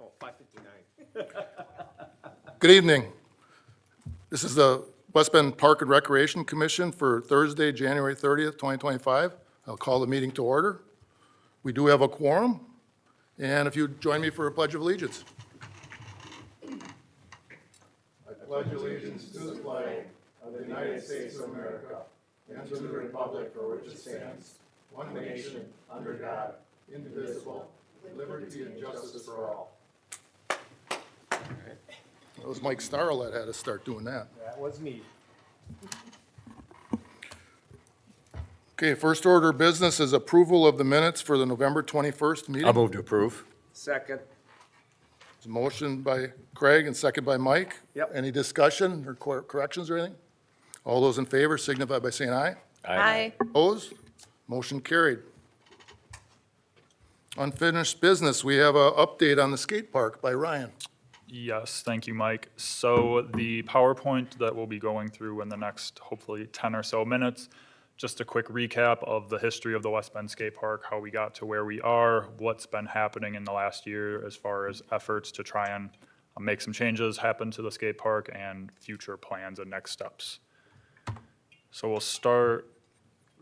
Oh, 5:59. Good evening. This is the West Bend Park and Recreation Commission for Thursday, January 30th, 2025. I'll call the meeting to order. We do have a quorum, and if you'd join me for a pledge of allegiance. I pledge allegiance to the flag of the United States of America and to the republic for which it stands, one nation, under God, indivisible, with liberty and justice for all. It was Mike Starrell that had us start doing that. That was me. Okay, first order of business is approval of the minutes for the November 21st meeting. I'll move to approve. Second. It's a motion by Craig and second by Mike. Yep. Any discussion or corrections or anything? All those in favor signify by saying aye. Aye. Opposed? Motion carried. Unfinished business, we have an update on the skate park by Ryan. Yes, thank you, Mike. So the PowerPoint that we'll be going through in the next, hopefully, 10 or so minutes, just a quick recap of the history of the West Bend Skate Park, how we got to where we are, what's been happening in the last year as far as efforts to try and make some changes happen to the skate park, and future plans and next steps. So we'll start,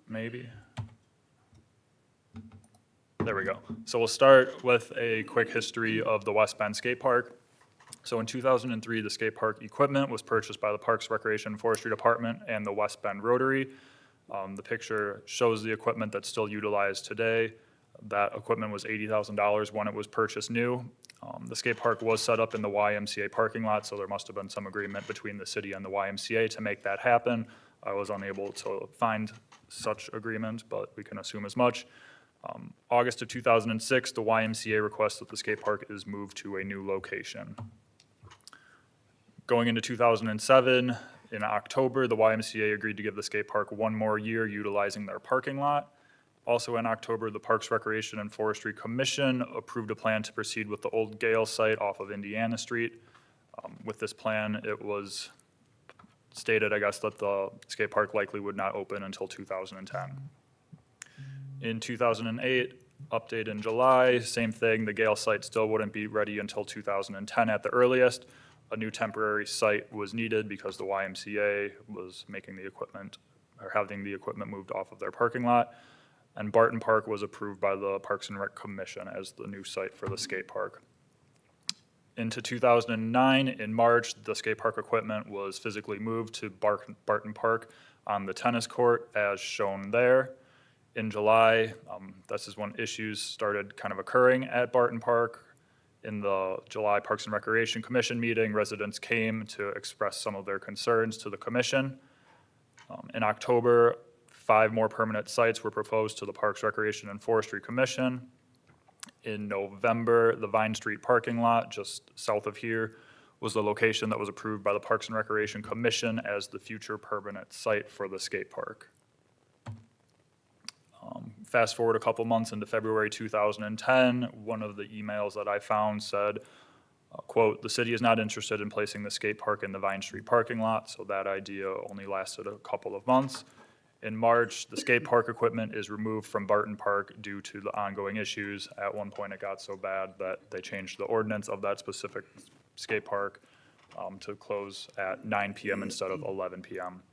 maybe. There we go. So we'll start with a quick history of the West Bend Skate Park. So in 2003, the skate park equipment was purchased by the Parks, Recreation, and Forestry Department and the West Bend Rotary. The picture shows the equipment that's still utilized today. That equipment was $80,000 when it was purchased new. The skate park was set up in the YMCA parking lot, so there must have been some agreement between the city and the YMCA to make that happen. I was unable to find such agreement, but we can assume as much. August of 2006, the YMCA requests that the skate park is moved to a new location. Going into 2007, in October, the YMCA agreed to give the skate park one more year utilizing their parking lot. Also in October, the Parks, Recreation, and Forestry Commission approved a plan to proceed with the old Gale site off of Indiana Street. With this plan, it was stated, I guess, that the skate park likely would not open until 2010. In 2008, update in July, same thing, the Gale site still wouldn't be ready until 2010 at the earliest. A new temporary site was needed because the YMCA was making the equipment, or having the equipment moved off of their parking lot. And Barton Park was approved by the Parks and Rec Commission as the new site for the skate park. Into 2009, in March, the skate park equipment was physically moved to Barton Park on the tennis court as shown there. In July, this is when issues started kind of occurring at Barton Park. In the July Parks and Recreation Commission meeting, residents came to express some of their concerns to the commission. In October, 5 more permanent sites were proposed to the Parks, Recreation, and Forestry Commission. In November, the Vine Street parking lot, just south of here, was the location that was approved by the Parks and Recreation Commission as the future permanent site for the skate park. Fast forward a couple months into February 2010, one of the emails that I found said, quote, "The city is not interested in placing the skate park in the Vine Street parking lot," so that idea only lasted a couple of months. In March, the skate park equipment is removed from Barton Park due to the ongoing issues. At one point, it got so bad that they changed the ordinance of that specific skate park to close at 9 p.m. instead of 11 p.m.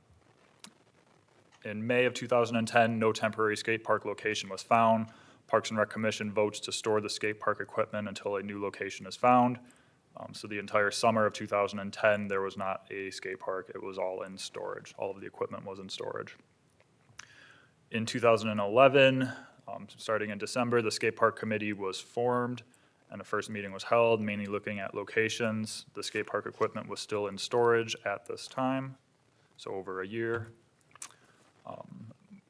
In May of 2010, no temporary skate park location was found. Parks and Rec Commission votes to store the skate park equipment until a new location is found. So the entire summer of 2010, there was not a skate park. It was all in storage. All of the equipment was in storage. In 2011, starting in December, the skate park committee was formed and the first meeting was held, mainly looking at locations. The skate park equipment was still in storage at this time, so over a year.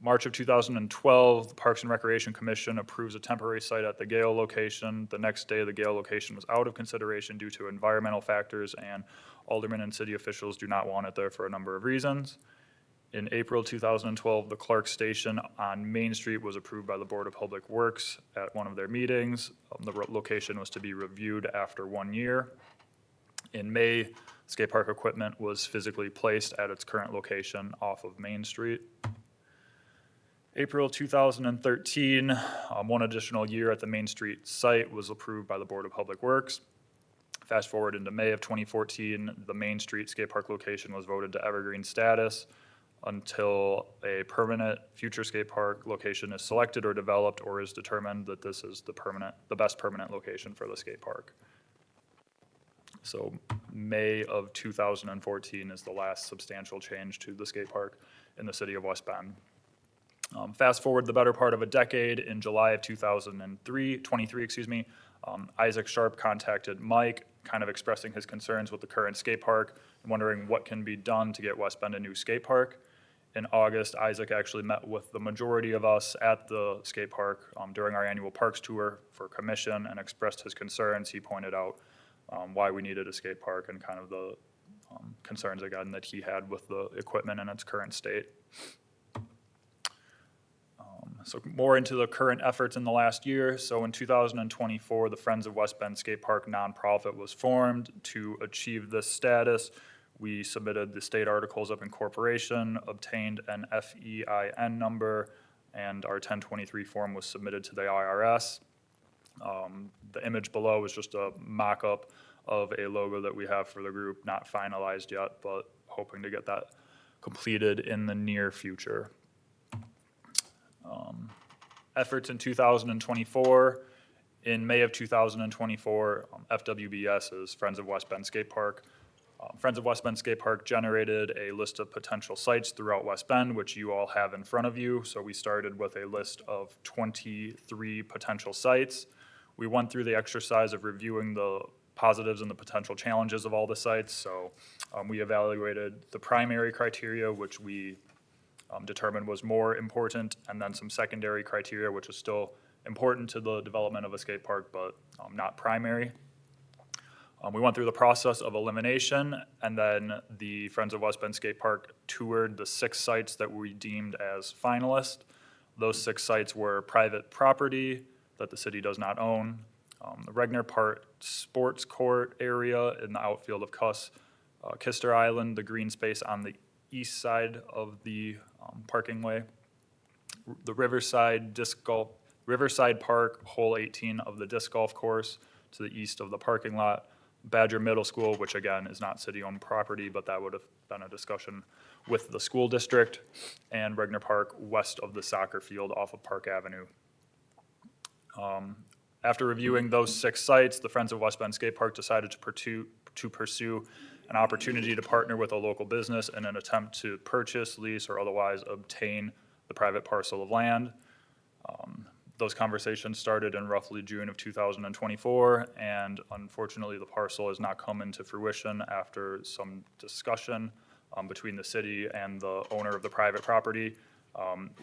March of 2012, the Parks and Recreation Commission approves a temporary site at the Gale location. The next day, the Gale location was out of consideration due to environmental factors, and aldermen and city officials do not want it there for a number of reasons. In April 2012, the Clark Station on Main Street was approved by the Board of Public Works at one of their meetings. The location was to be reviewed after 1 year. In May, skate park equipment was physically placed at its current location off of Main Street. April 2013, one additional year at the Main Street site was approved by the Board of Public Works. Fast forward into May of 2014, the Main Street skate park location was voted to evergreen status until a permanent future skate park location is selected or developed or is determined that this is the best permanent location for the skate park. So May of 2014 is the last substantial change to the skate park in the city of West Bend. Fast forward the better part of a decade, in July of 2023, Isaac Sharp contacted Mike, kind of expressing his concerns with the current skate park and wondering what can be done to get West Bend a new skate park. In August, Isaac actually met with the majority of us at the skate park during our annual parks tour for commission and expressed his concerns. He pointed out why we needed a skate park and kind of the concerns again that he had with the equipment in its current state. So more into the current efforts in the last year. So in 2024, the Friends of West Bend Skate Park nonprofit was formed. To achieve this status, we submitted the state articles of incorporation, obtained an FEIN number, and our 1023 form was submitted to the IRS. The image below is just a mock-up of a logo that we have for the group, not finalized yet, but hoping to get that completed in the near future. Efforts in 2024. In May of 2024, FWBS is Friends of West Bend Skate Park. Friends of West Bend Skate Park generated a list of potential sites throughout West Bend, which you all have in front of you. So we started with a list of 23 potential sites. We went through the exercise of reviewing the positives and the potential challenges of all the sites. So we evaluated the primary criteria, which we determined was more important, and then some secondary criteria, which is still important to the development of a skate park, but not primary. We went through the process of elimination, and then the Friends of West Bend Skate Park toured the 6 sites that we deemed as finalists. Those 6 sites were private property that the city does not own, the Regner Park Sports Court area in the outfield of Kister Island, the green space on the east side of the parking way, the Riverside Park, hole 18 of the disc golf course to the east of the parking lot, Badger Middle School, which again is not city-owned property, but that would have been a discussion with the school district, and Regner Park west of the soccer field off of Park Avenue. After reviewing those 6 sites, the Friends of West Bend Skate Park decided to pursue an opportunity to partner with a local business in an attempt to purchase, lease, or otherwise obtain the private parcel of land. Those conversations started in roughly June of 2024, and unfortunately the parcel has not come into fruition after some discussion between the city and the owner of the private property.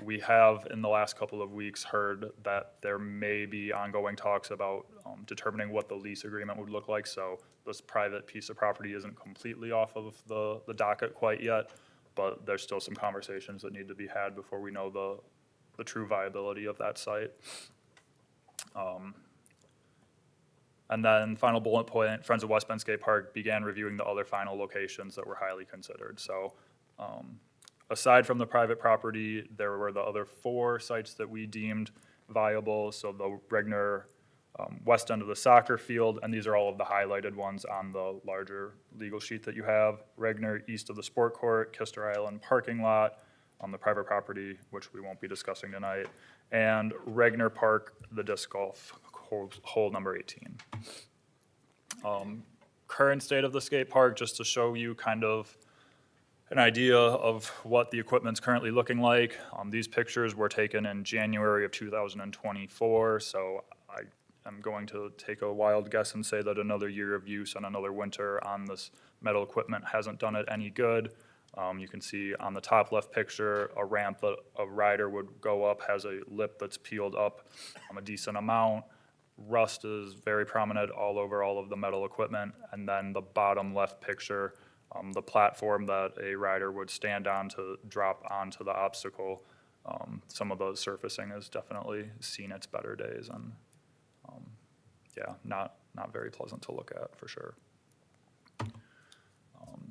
We have, in the last couple of weeks, heard that there may be ongoing talks about determining what the lease agreement would look like. So this private piece of property isn't completely off of the docket quite yet, but there's still some conversations that need to be had before we know the true viability of that site. And then final bullet point, Friends of West Bend Skate Park began reviewing the other final locations that were highly considered. So aside from the private property, there were the other 4 sites that we deemed viable. So the Regner west end of the soccer field, and these are all of the highlighted ones on the larger legal sheet that you have. Regner east of the sport court, Kister Island parking lot on the private property, which we won't be discussing tonight, and Regner Park, the disc golf hole number 18. Current state of the skate park, just to show you kind of an idea of what the equipment's currently looking like. These pictures were taken in January of 2024, so I'm going to take a wild guess and say that another year of use and another winter on this metal equipment hasn't done it any good. You can see on the top left picture, a ramp that a rider would go up has a lip that's peeled up a decent amount. Rust is very prominent all over all of the metal equipment. And then the bottom left picture, the platform that a rider would stand on to drop onto the obstacle, some of the surfacing has definitely seen its better days, and yeah, not very pleasant to look at for sure.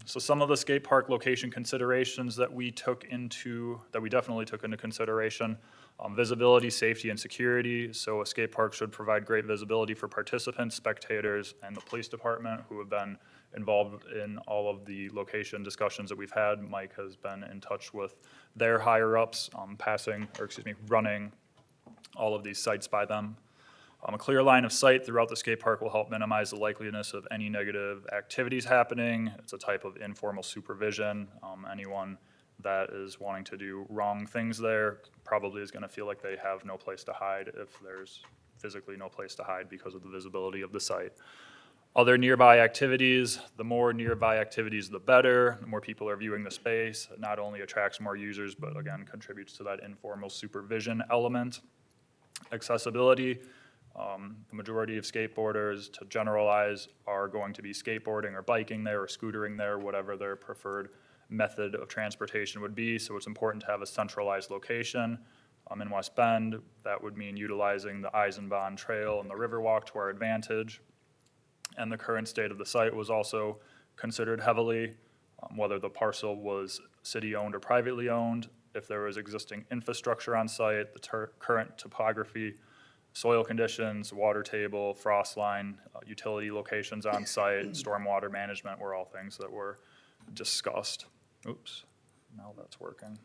So some of the skate park location considerations that we definitely took into consideration, visibility, safety, and security. So a skate park should provide great visibility for participants, spectators, and the police department, who have been involved in all of the location discussions that we've had. Mike has been in touch with their higher-ups, running all of these sites by them. A clear line of sight throughout the skate park will help minimize the likeliness of any negative activities happening. It's a type of informal supervision. Anyone that is wanting to do wrong things there probably is going to feel like they have no place to hide if there's physically no place to hide because of the visibility of the site. Other nearby activities, the more nearby activities, the better. The more people are viewing the space, it not only attracts more users, but again, contributes to that informal supervision element. Accessibility. The majority of skateboarders, to generalize, are going to be skateboarding or biking there or scootering there, whatever their preferred method of transportation would be. So it's important to have a centralized location. In West Bend, that would mean utilizing the Eisenbahn Trail and the Riverwalk to our advantage. And the current state of the site was also considered heavily, whether the parcel was city-owned or privately owned, if there was existing infrastructure on site, the current topography, soil conditions, water table, frost line, utility locations on site, stormwater management were all things that were discussed. Oops, now that's working.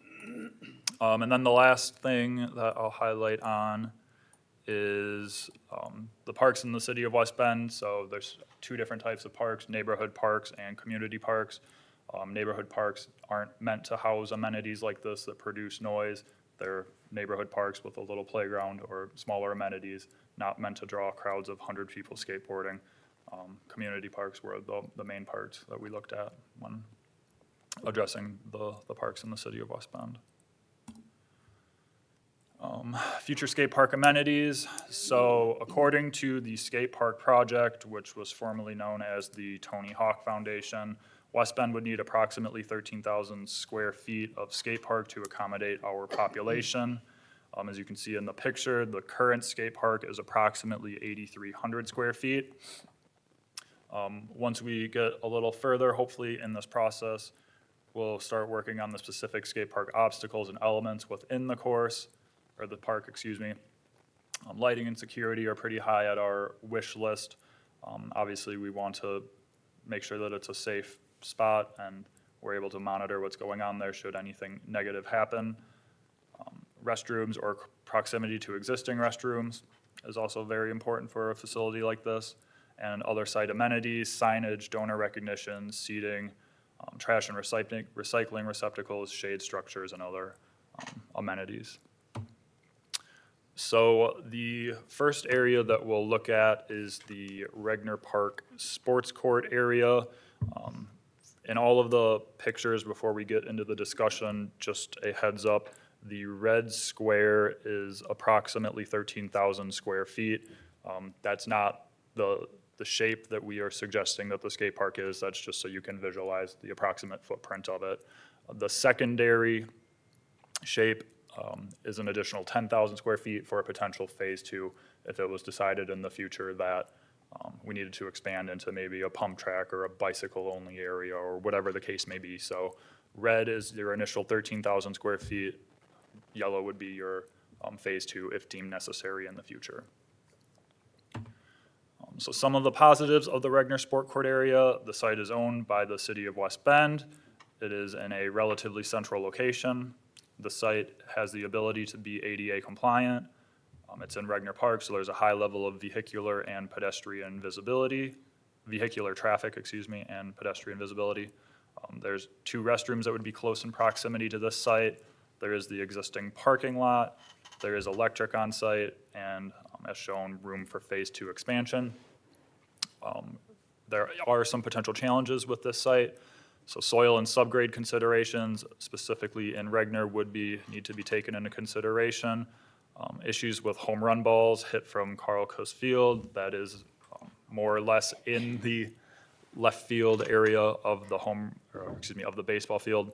And then the last thing that I'll highlight on is the parks in the city of West Bend. So there's two different types of parks, neighborhood parks and community parks. Neighborhood parks aren't meant to house amenities like this that produce noise. They're neighborhood parks with a little playground or smaller amenities, not meant to draw crowds of 100 people skateboarding. Community parks were the main parts that we looked at when addressing the parks in the city of West Bend. Future skate park amenities. So according to the skate park project, which was formerly known as the Tony Hawk Foundation, West Bend would need approximately 13,000 square feet of skate park to accommodate our population. As you can see in the picture, the current skate park is approximately 8,300 square feet. Once we get a little further, hopefully in this process, we'll start working on the specific skate park obstacles and elements within the course, or the park, excuse me. Lighting and security are pretty high at our wish list. Obviously, we want to make sure that it's a safe spot and we're able to monitor what's going on there should anything negative happen. Restrooms or proximity to existing restrooms is also very important for a facility like this. And other site amenities, signage, donor recognition, seating, trash and recycling receptacles, shade structures, and other amenities. So the first area that we'll look at is the Regner Park Sports Court area. In all of the pictures, before we get into the discussion, just a heads up, the red square is approximately 13,000 square feet. That's not the shape that we are suggesting that the skate park is. That's just so you can visualize the approximate footprint of it. The secondary shape is an additional 10,000 square feet for a potential phase 2 if it was decided in the future that we needed to expand into maybe a pump track or a bicycle only area or whatever the case may be. So red is your initial 13,000 square feet. Yellow would be your phase 2 if deemed necessary in the future. So some of the positives of the Regner Sport Court area: the site is owned by the city of West Bend. It is in a relatively central location. The site has the ability to be ADA compliant. It's in Regner Park, so there's a high level of vehicular and pedestrian visibility, vehicular traffic, and pedestrian visibility. There's 2 restrooms that would be close in proximity to this site. There is the existing parking lot. There is electric on site, and as shown, room for phase 2 expansion. There are some potential challenges with this site. So soil and subgrade considerations, specifically in Regner, would need to be taken into consideration. Issues with home run balls hit from Carl Kuss Field, that is more or less in the left field area of the of the baseball field.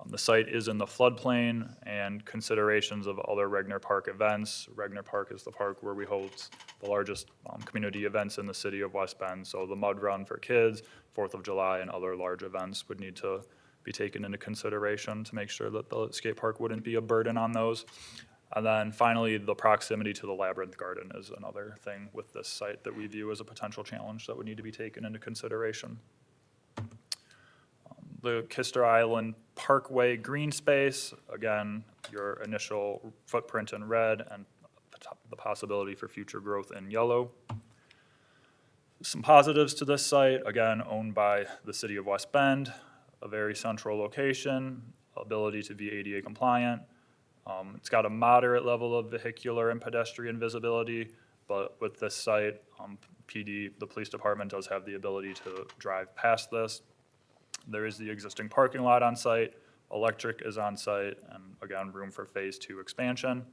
The site is in the floodplain, and considerations of other Regner Park events. Regner Park is the park where we host the largest community events in the city of West Bend. So the mud run for kids, 4th of July, and other large events would need to be taken into consideration to make sure that the skate park wouldn't be a burden on those. And then finally, the proximity to the Labyrinth Garden is another thing with this site that we view as a potential challenge that would need to be taken into consideration. The Kister Island Parkway green space, again, your initial footprint in red and the possibility for future growth in yellow. Some positives to this site, again, owned by the city of West Bend, a very central location, ability to be ADA compliant. It's got a moderate level of vehicular and pedestrian visibility, but with this site, PD, the police department does have the ability to drive past this. There is the existing parking lot on site, electric is on site, and again, room for phase 2 expansion.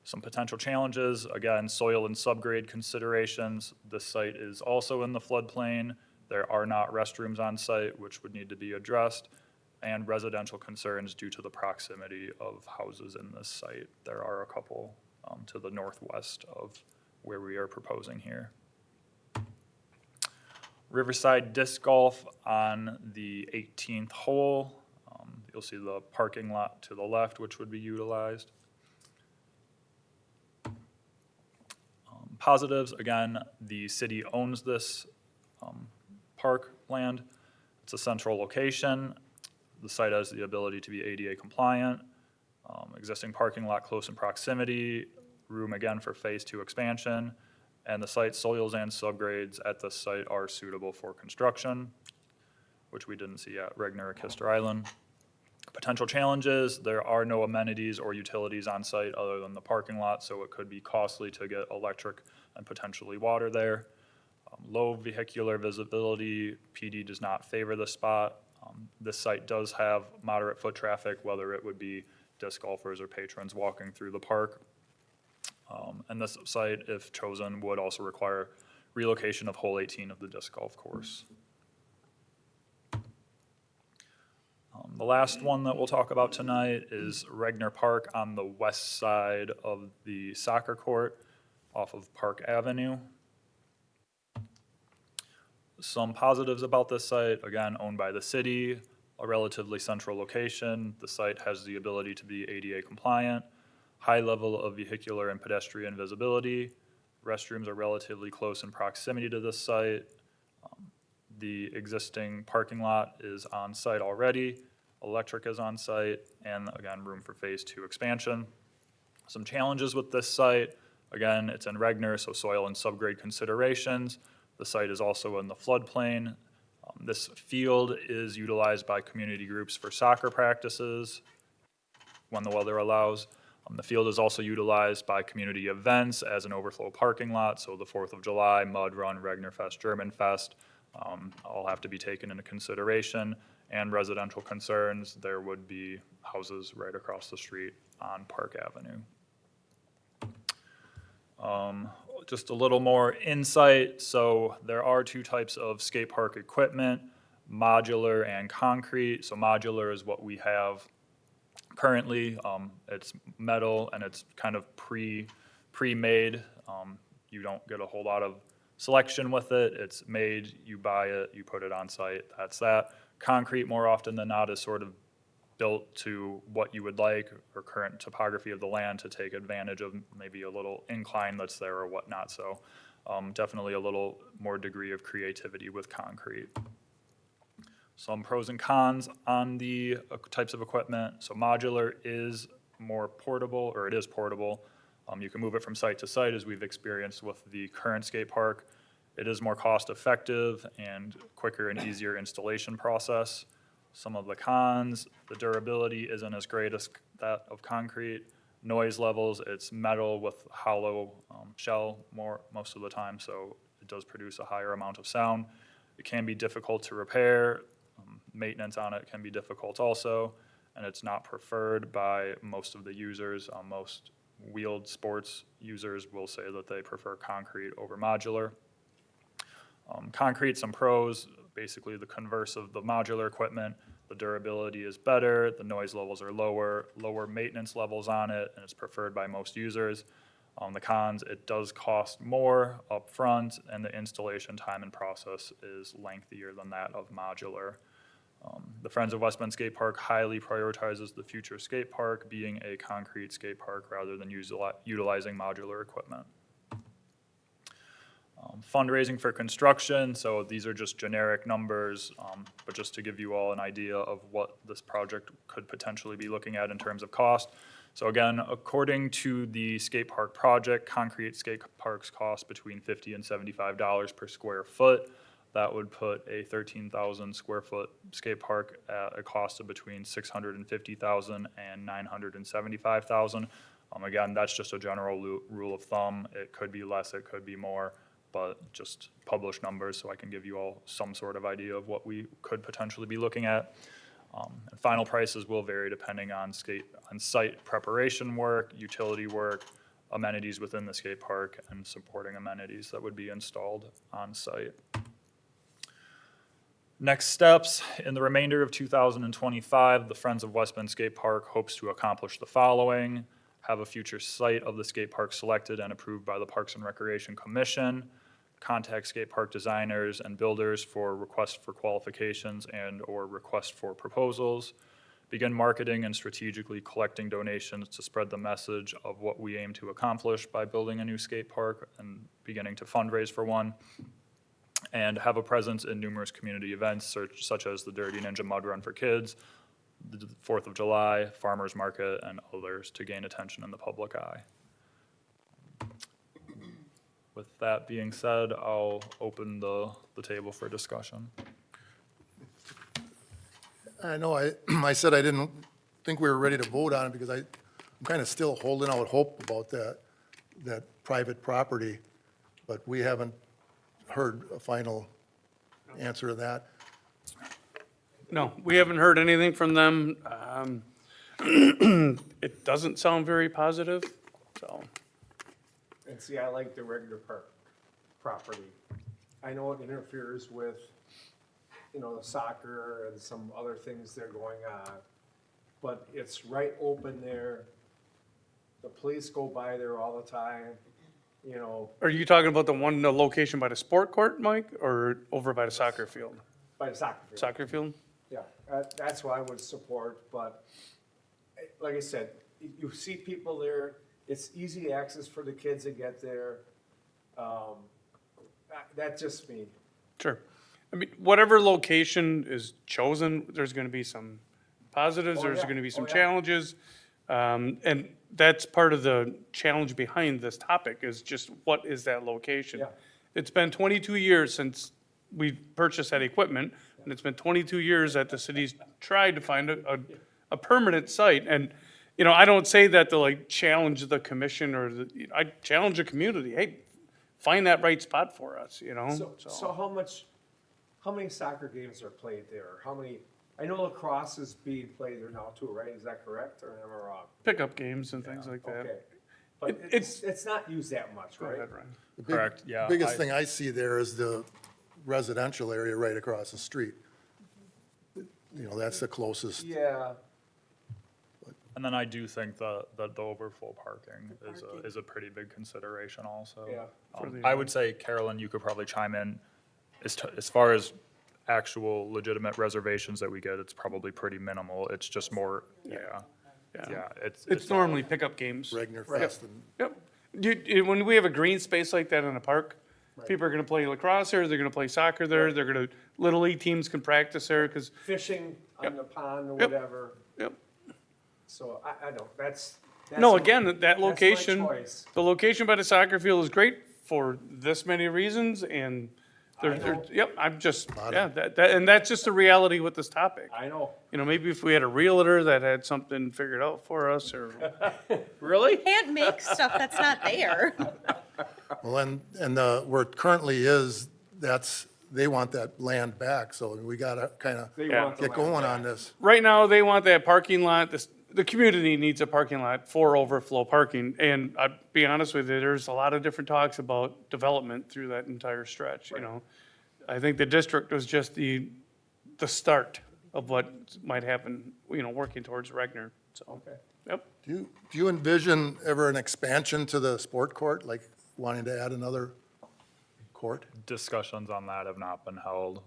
Some potential challenges, again, soil and subgrade considerations. This site is also in the floodplain. There are not restrooms on site, which would need to be addressed, and residential concerns due to the proximity of houses in this site. There are a couple to the northwest of where we are proposing here. Riverside Disc Golf on the 18th hole. You'll see the parking lot to the left, which would be utilized. Positives, again, the city owns this park land. It's a central location. The site has the ability to be ADA compliant. Existing parking lot close in proximity, room again for phase 2 expansion. And the site's soils and subgrades at this site are suitable for construction, which we didn't see at Regner or Kister Island. Potential challenges, there are no amenities or utilities on site other than the parking lot, so it could be costly to get electric and potentially water there. Low vehicular visibility, PD does not favor the spot. This site does have moderate foot traffic, whether it would be disc golfers or patrons walking through the park. And this site, if chosen, would also require relocation of hole 18 of the disc golf course. The last one that we'll talk about tonight is Regner Park on the west side of the soccer court off of Park Avenue. Some positives about this site, again, owned by the city, a relatively central location. The site has the ability to be ADA compliant. High level of vehicular and pedestrian visibility. Restrooms are relatively close in proximity to this site. The existing parking lot is on site already. Electric is on site, and again, room for phase 2 expansion. Some challenges with this site, again, it's in Regner, so soil and subgrade considerations. The site is also in the floodplain. This field is utilized by community groups for soccer practices when the weather allows. The field is also utilized by community events as an overflow parking lot, so the 4th of July, Mud Run, Regner Fest, German Fest, all have to be taken into consideration. And residential concerns, there would be houses right across the street on Park Avenue. Just a little more insight, so there are 2 types of skate park equipment, modular and concrete. So modular is what we have currently. It's metal and it's kind of pre-made. You don't get a whole lot of selection with it. It's made, you buy it, you put it on site, that's that. Concrete, more often than not, is sort of built to what you would like or current topography of the land to take advantage of maybe a little incline that's there or whatnot. So definitely a little more degree of creativity with concrete. Some pros and cons on the types of equipment. So modular is more portable, or it is portable. You can move it from site to site, as we've experienced with the current skate park. It is more cost effective and quicker and easier installation process. Some of the cons, the durability isn't as great as that of concrete. Noise levels, it's metal with hollow shell most of the time, so it does produce a higher amount of sound. It can be difficult to repair. Maintenance on it can be difficult also, and it's not preferred by most of the users. Most wheeled sports users will say that they prefer concrete over modular. Concrete, some pros, basically the converse of the modular equipment. The durability is better, the noise levels are lower, lower maintenance levels on it, and it's preferred by most users. The cons, it does cost more upfront, and the installation time and process is lengthier than that of modular. The Friends of West Bend Skate Park highly prioritizes the future skate park being a concrete skate park rather than utilizing modular equipment. Fundraising for construction, so these are just generic numbers, but just to give you all an idea of what this project could potentially be looking at in terms of cost. So again, according to the skate park project, concrete skate parks cost between $50 and $75 per square foot. That would put a 13,000 square foot skate park at a cost of between $650,000 and $975,000. Again, that's just a general rule of thumb. It could be less, it could be more, but just published numbers so I can give you all some sort of idea of what we could potentially be looking at. And final prices will vary depending on site preparation work, utility work, amenities within the skate park, and supporting amenities that would be installed on site. Next steps, in the remainder of 2025, the Friends of West Bend Skate Park hopes to accomplish the following: have a future site of the skate park selected and approved by the Parks and Recreation Commission, contact skate park designers and builders for requests for qualifications and or request for proposals, begin marketing and strategically collecting donations to spread the message of what we aim to accomplish by building a new skate park and beginning to fundraise for one, and have a presence in numerous community events such as the Dirty Ninja Mud Run for Kids, the 4th of July, Farmers Market, and others to gain attention in the public eye. With that being said, I'll open the table for discussion. I know I said I didn't think we were ready to vote on it because I'm kind of still holding out hope about that private property, but we haven't heard a final answer to that. No, we haven't heard anything from them. It doesn't sound very positive, so. And see, I like the Regner Park property. I know it interferes with, the soccer and some other things that are going on, but it's right open there. The police go by there all the time, Are you talking about the location by the sport court, Mike, or over by the soccer field? by the soccer field. Soccer field? Yeah, that's what I would support, but like I said, you see people there, it's easy access for the kids to get there. That's just me. Sure. I mean, whatever location is chosen, there's gonna be some positives, Oh, there's yeah. gonna be some Oh, yeah. challenges. And that's part of the challenge behind this topic, is just what is that location? Yeah. It's been 22 years since we purchased that equipment, and it's been 22 years that the city's tried to find a permanent site. And, I don't say that to challenge the commission or I challenge the community, hey, find that right spot for us, So how many soccer games are played there? I know lacrosse is being played there now too, right? Is that correct, or am I wrong? Pickup games and things like that. Okay, but it's not used that much, Go right? ahead, Ryan. The big- Correct, yeah, Biggest I- thing I see there is the residential area right across the street. That's the closest. Yeah, And then I do think that the overflow parking is a pretty big consideration also. Yeah. I would say, Carolyn, you could probably chime in, as far as actual legitimate reservations that we get, it's probably pretty minimal. It's just more, yeah, It's normally pickup games. Regner Fest and Yep. When we have a green space like that in a park, people are gonna play lacrosse there, they're gonna play soccer there, they're gonna, Little League teams can practice there, because, fishing on the pond or Yep. whatever, yep. so I know, that's. No, my- again, that that's my location, choice. the location by the soccer field is great for this many reasons, and know. yep, and that's just the reality with this topic. I know. Maybe if we had a realtor that had something figured out for us, or, Really? Can't make stuff that's not there. Well, and where it currently is, they want that land back, so we gotta kind of They Yeah. want the get land going back. on this. right now, they want that parking lot, the community needs a parking lot for overflow parking, and I'll be honest with you, there's a lot of different talks about development through that entire stretch, I think the district was just the start. of what might happen, working towards Regner, so, Okay. yep. Do you envision ever an expansion to the sport court, like wanting to add another court? Discussions on that have not been held.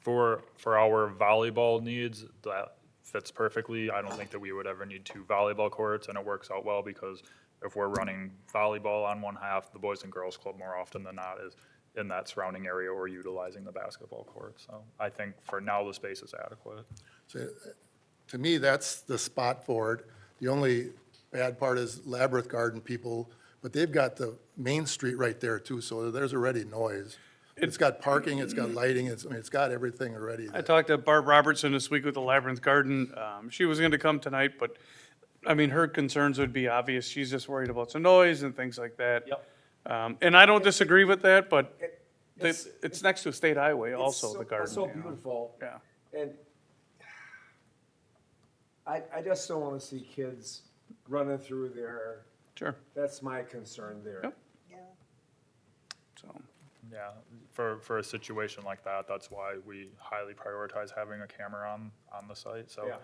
For our volleyball needs, that fits perfectly. I don't think that we would ever need 2 volleyball courts, and it works out well because if we're running volleyball on one half, the Boys and Girls Club more often than not is in that surrounding area or utilizing the basketball court. So I think for now, the space is adequate. So, to me, that's the spot for it. The only bad part is Labyrinth Garden people, but they've got the main street right there too, so there's already noise. It's got parking, it's got lighting, it's got everything already. I talked to Barb Robertson this week with the Labyrinth Garden. She was gonna come tonight, but, I mean, her concerns would be obvious. She's just worried about some noise and things like that. Yep. And I don't disagree with that, but It's- it's next to a state highway also, It's the garden. so you know. beautiful. Yeah, And I just don't want to see kids running through there. sure, That's my concern there. Yep. so, Yeah, for a situation like that, that's why we highly prioritize having a camera on the site. So Yeah.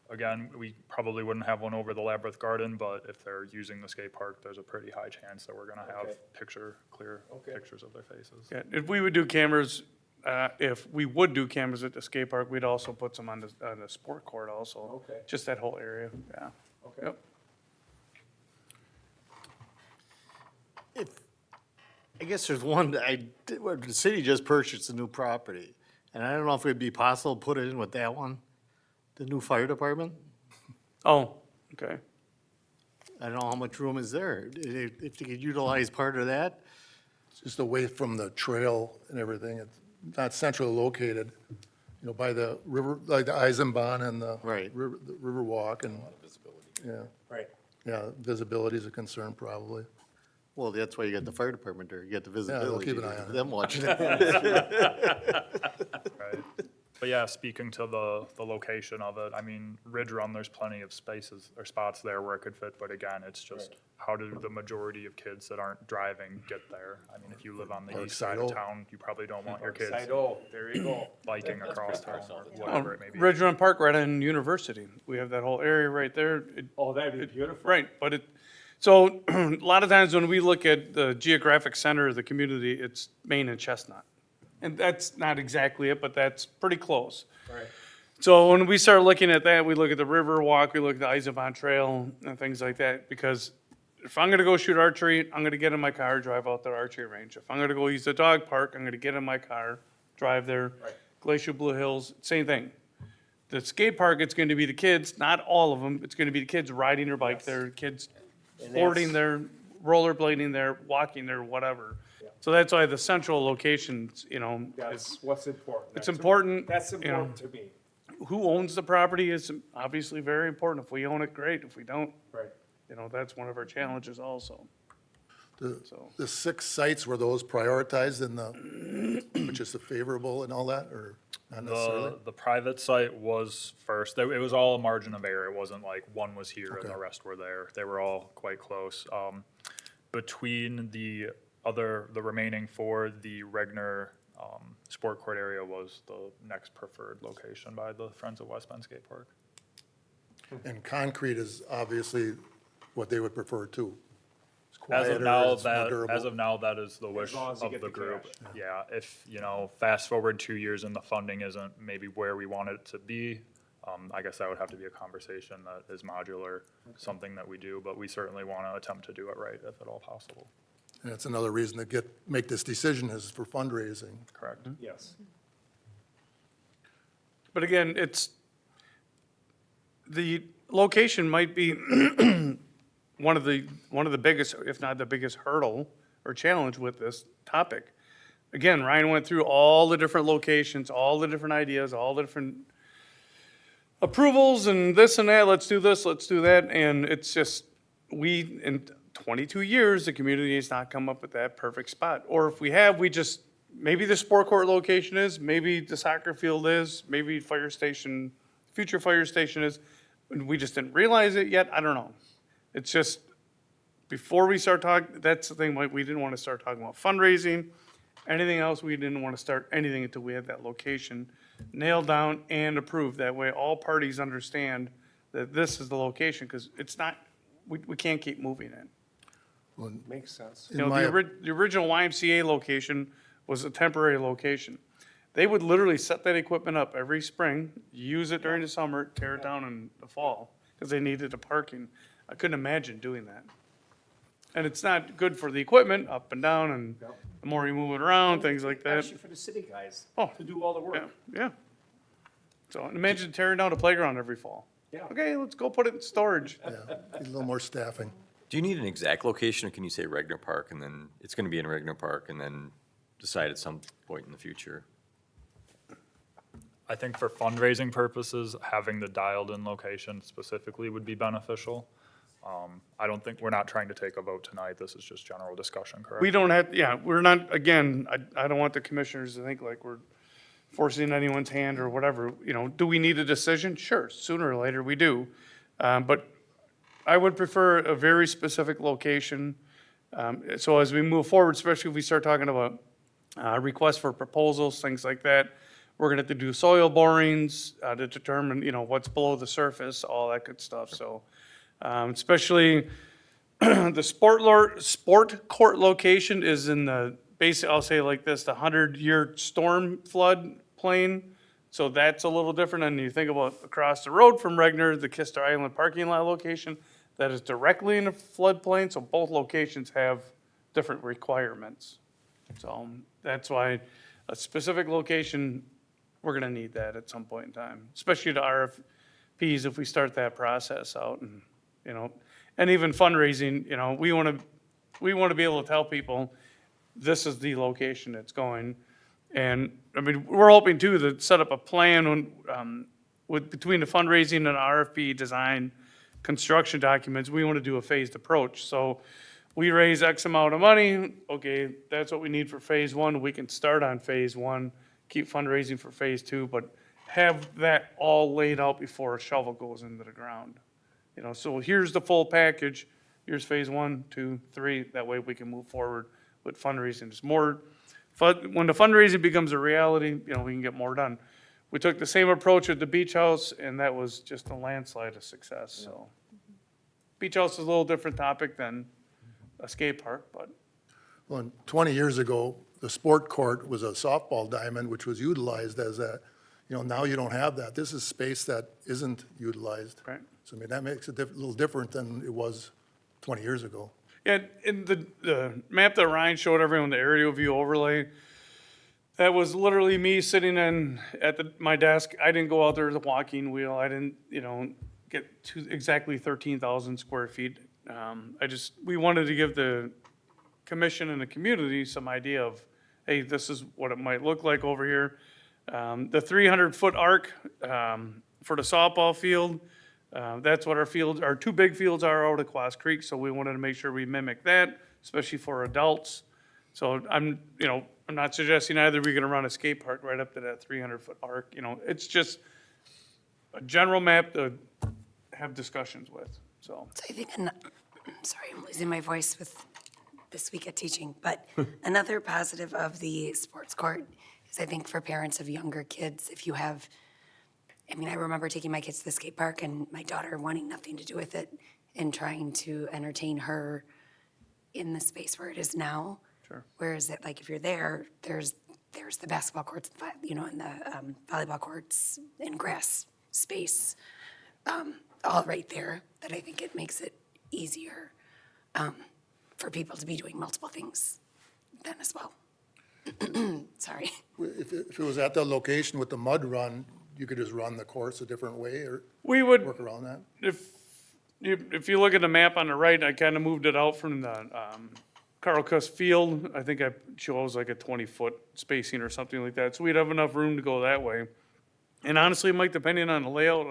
again, we probably wouldn't have one over the Labyrinth Garden, but if they're using the skate park, there's a pretty high chance that we're gonna Okay. have clear Okay. pictures of their faces. yeah, if we would do cameras, if we would do cameras at the skate park, we'd also put some on the sport court also. Okay. Just that whole area, yeah. Okay. Yep. I guess there's one, where the city just purchased a new property, and I don't know if it'd be possible to put it in with that one, the new fire department. Oh, okay. I don't know how much room is there. If you could utilize part of that, Just away from the trail and everything, it's not centrally located, by the river, like the Eisenbahn and the Right. the river walk and. Yeah, Right. yeah, visibility is a concern probably. well, that's why you got the fire department there. You got the they'll visibility. keep an eye on it. Them watching it. Right. But yeah, speaking to the location of it, I mean, Ridge Run, there's plenty of spaces or spots there where it could fit, but again, it's just how do the majority of kids that aren't driving get there? I mean, if you live on the Or east side of Side O. town, you probably don't want your kids Side O, there you go. biking across town or whatever it may be. Ridge Run Park right on University. We have that whole area right there. Oh, that'd be beautiful. Right, but so a lot of times when we look at the geographic center of the community, it's Main and Chestnut. And that's not exactly it, but that's pretty close. Right. So when we start looking at that, we look at the river walk, we look at the Eisenbahn Trail and things like that, because if I'm gonna go shoot archery, I'm gonna get in my car, drive out to the archery range. If I'm gonna go use the dog park, I'm gonna get in my car, drive there. Right. Glacier Blue Hills, same thing. The skate park, it's gonna be the kids, not all of them, it's gonna be the kids riding their bike there, kids And boarding that's- there, rollerblading there, walking there, whatever. So that's why the central locations, is, That's what's important. it's That's- important. That's you know, important to me. Who owns the property is obviously very important. If we own it, great. If we don't, Right. that's one of our challenges also. So, The 6 sites, were those prioritized in the, which is the favorable and all that, or not necessarily? The private site was first. It was all a margin of error. It wasn't like one was here and Okay. the rest were there. They were all quite close. Between the remaining 4, the Regner sport court area was the next preferred location by the Friends of West Bend Skate Park. And concrete is obviously what they would prefer too. It's As of quieter, now, it's more durable. that is the wish long as you of get the the group. cash. Yeah, if, fast forward 2 years and the funding isn't maybe where we want it to be, I guess that would have to be a conversation that is modular, something that we do, but we certainly want to attempt to do it right if at all possible. And that's another reason to make this decision is for fundraising. Correct? Yes. but again, the location might be one of the biggest, if not the biggest hurdle or challenge with this topic. Again, Ryan went through all the different locations, all the different ideas, all the different approvals and this and that, let's do this, let's do that, and it's just, in 22 years, the community has not come up with that perfect spot. Or if we have, maybe the sport court location is, maybe the soccer field is, maybe future fire station is, and we just didn't realize it yet, I don't know. It's just, before we start talking, that's the thing, we didn't want to start talking about fundraising, anything else, we didn't want to start anything until we had that location. nailed down and approved. That way, all parties understand that this is the location, because it's not, we can't keep moving it. Makes sense. You know, my- the original YMCA location was a temporary location. They would literally set that equipment up every spring, use it during the summer, tear it down in the fall, because they needed the parking. I couldn't imagine doing that. And it's not good for the equipment, up and down, and the more you move it around, things like that. Actually, for the city guys, Oh. to do all the Yeah, work. yeah. So imagine tearing down a playground every fall. Yeah. Okay, let's go put it in storage. Yeah, need a little more staffing. Do you need an exact location, or can you say Regner Park, and then it's gonna be in Regner Park, and then decide at some point in the future? I think for fundraising purposes, having the dialed-in location specifically would be beneficial. I don't think, we're not trying to take a vote tonight, this is just general discussion, correct? We don't have, yeah, we're not, again, I don't want the commissioners to think like we're forcing anyone's hand or whatever, you know, do we need a decision? Sure, sooner or later we do. But I would prefer a very specific location. So as we move forward, especially if we start talking about requests for proposals, things like that, we're gonna have to do soil borings to determine, you know, what's below the surface, all that good stuff, so. Especially the sport court location is in the, basically, I'll say it like this, the 100-year storm flood plain. So that's a little different, and you think about across the road from Regner, the Kister Island parking lot location, that is directly in the floodplain, so both locations have different requirements. So that's why a specific location, we're gonna need that at some point in time, especially the RFPs if we start that process out, and, you know, and even fundraising, you know, we wanna be able to tell people, this is the location it's going. And, I mean, we're hoping too to set up a plan when, between the fundraising and RFP design, construction documents, we want to do a phased approach. So we raise X amount of money, okay, that's what we need for phase one, we can start on phase one, keep fundraising for phase two, but have that all laid out before a shovel goes into the ground. You know, so here's the full package, here's phase 1, 2, 3, that way we can move forward with fundraising. It's more, when the fundraising becomes a reality, you know, we can get more done. We took the same approach at the beach house, and that was just a landslide of success, so. Beach house is a little different topic than a skate park, but Well, 20 years ago, the sport court was a softball diamond, which was utilized as a, you know, now you don't have that. This is space that isn't utilized. Right. So I mean, that makes it a little different than it was 20 years ago. yeah, in the map that Ryan showed everyone, the aerial view overlay, that was literally me sitting at my desk. I didn't go out there with a walking wheel. I didn't, you know, get to exactly 13,000 square feet. We wanted to give the commission and the community some idea of, hey, this is what it might look like over here. The 300-foot arc for the softball field, that's what our two big fields are out at Quas Creek, so we wanted to make sure we mimic that, especially for adults. So I'm not suggesting either we're gonna run a skate park right up to that 300-foot arc, you know, it's just a general map to have discussions with, so. So I think, sorry, I'm losing my voice with this week at teaching, but another positive of the sports court is I think for parents of younger kids, if you have, I mean, I remember taking my kids to the skate park and my daughter wanting nothing to do with it and trying to entertain her in the space where it is now. Sure. Whereas it, like, if you're there, there's the basketball courts, you know, and the volleyball courts and grass space, all right there, that I think it makes it easier for people to be doing multiple things then as well. Sorry. If it was at the location with the mud run, you could just run the course a different way or We would, work around that? if you look at the map on the right, I kind of moved it out from the Carl Cuss Field. I think I chose like a 20-foot spacing or something like that, so we'd have enough room to go that way. And honestly, Mike, depending on the layout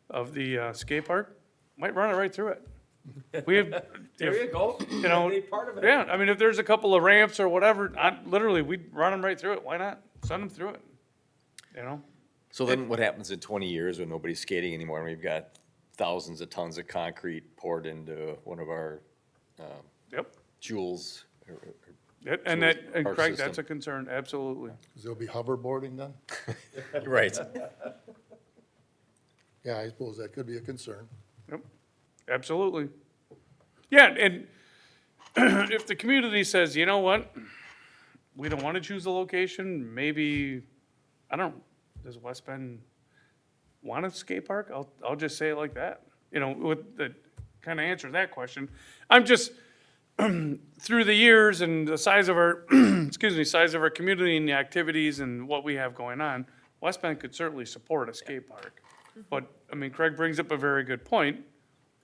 of the skate park, might run it right through it. We have, There you go. you know, Be part of it. yeah, I mean, if there's a couple of ramps or whatever, literally, we'd run them right through it. Why not? Send them through it, you know? So then what happens in 20 years when nobody's skating anymore and we've got thousands of tons of concrete poured into one of our Yep. jewels or And that, and Park Craig, that's system. a concern, absolutely. Because there'll be hoverboarding then? Right. Yeah, I suppose that could be a concern. Yep, absolutely. Yeah, and if the community says, you know what, we don't want to choose a location, maybe, I don't, does West Bend want a skate park? I'll just say it like that. You know, with the, kind of answer that question. I'm just, through the years and the size of our, excuse me, size of our community and the activities and what we have going on, West Bend could certainly support a skate park. But, I mean, Craig brings up a very good point.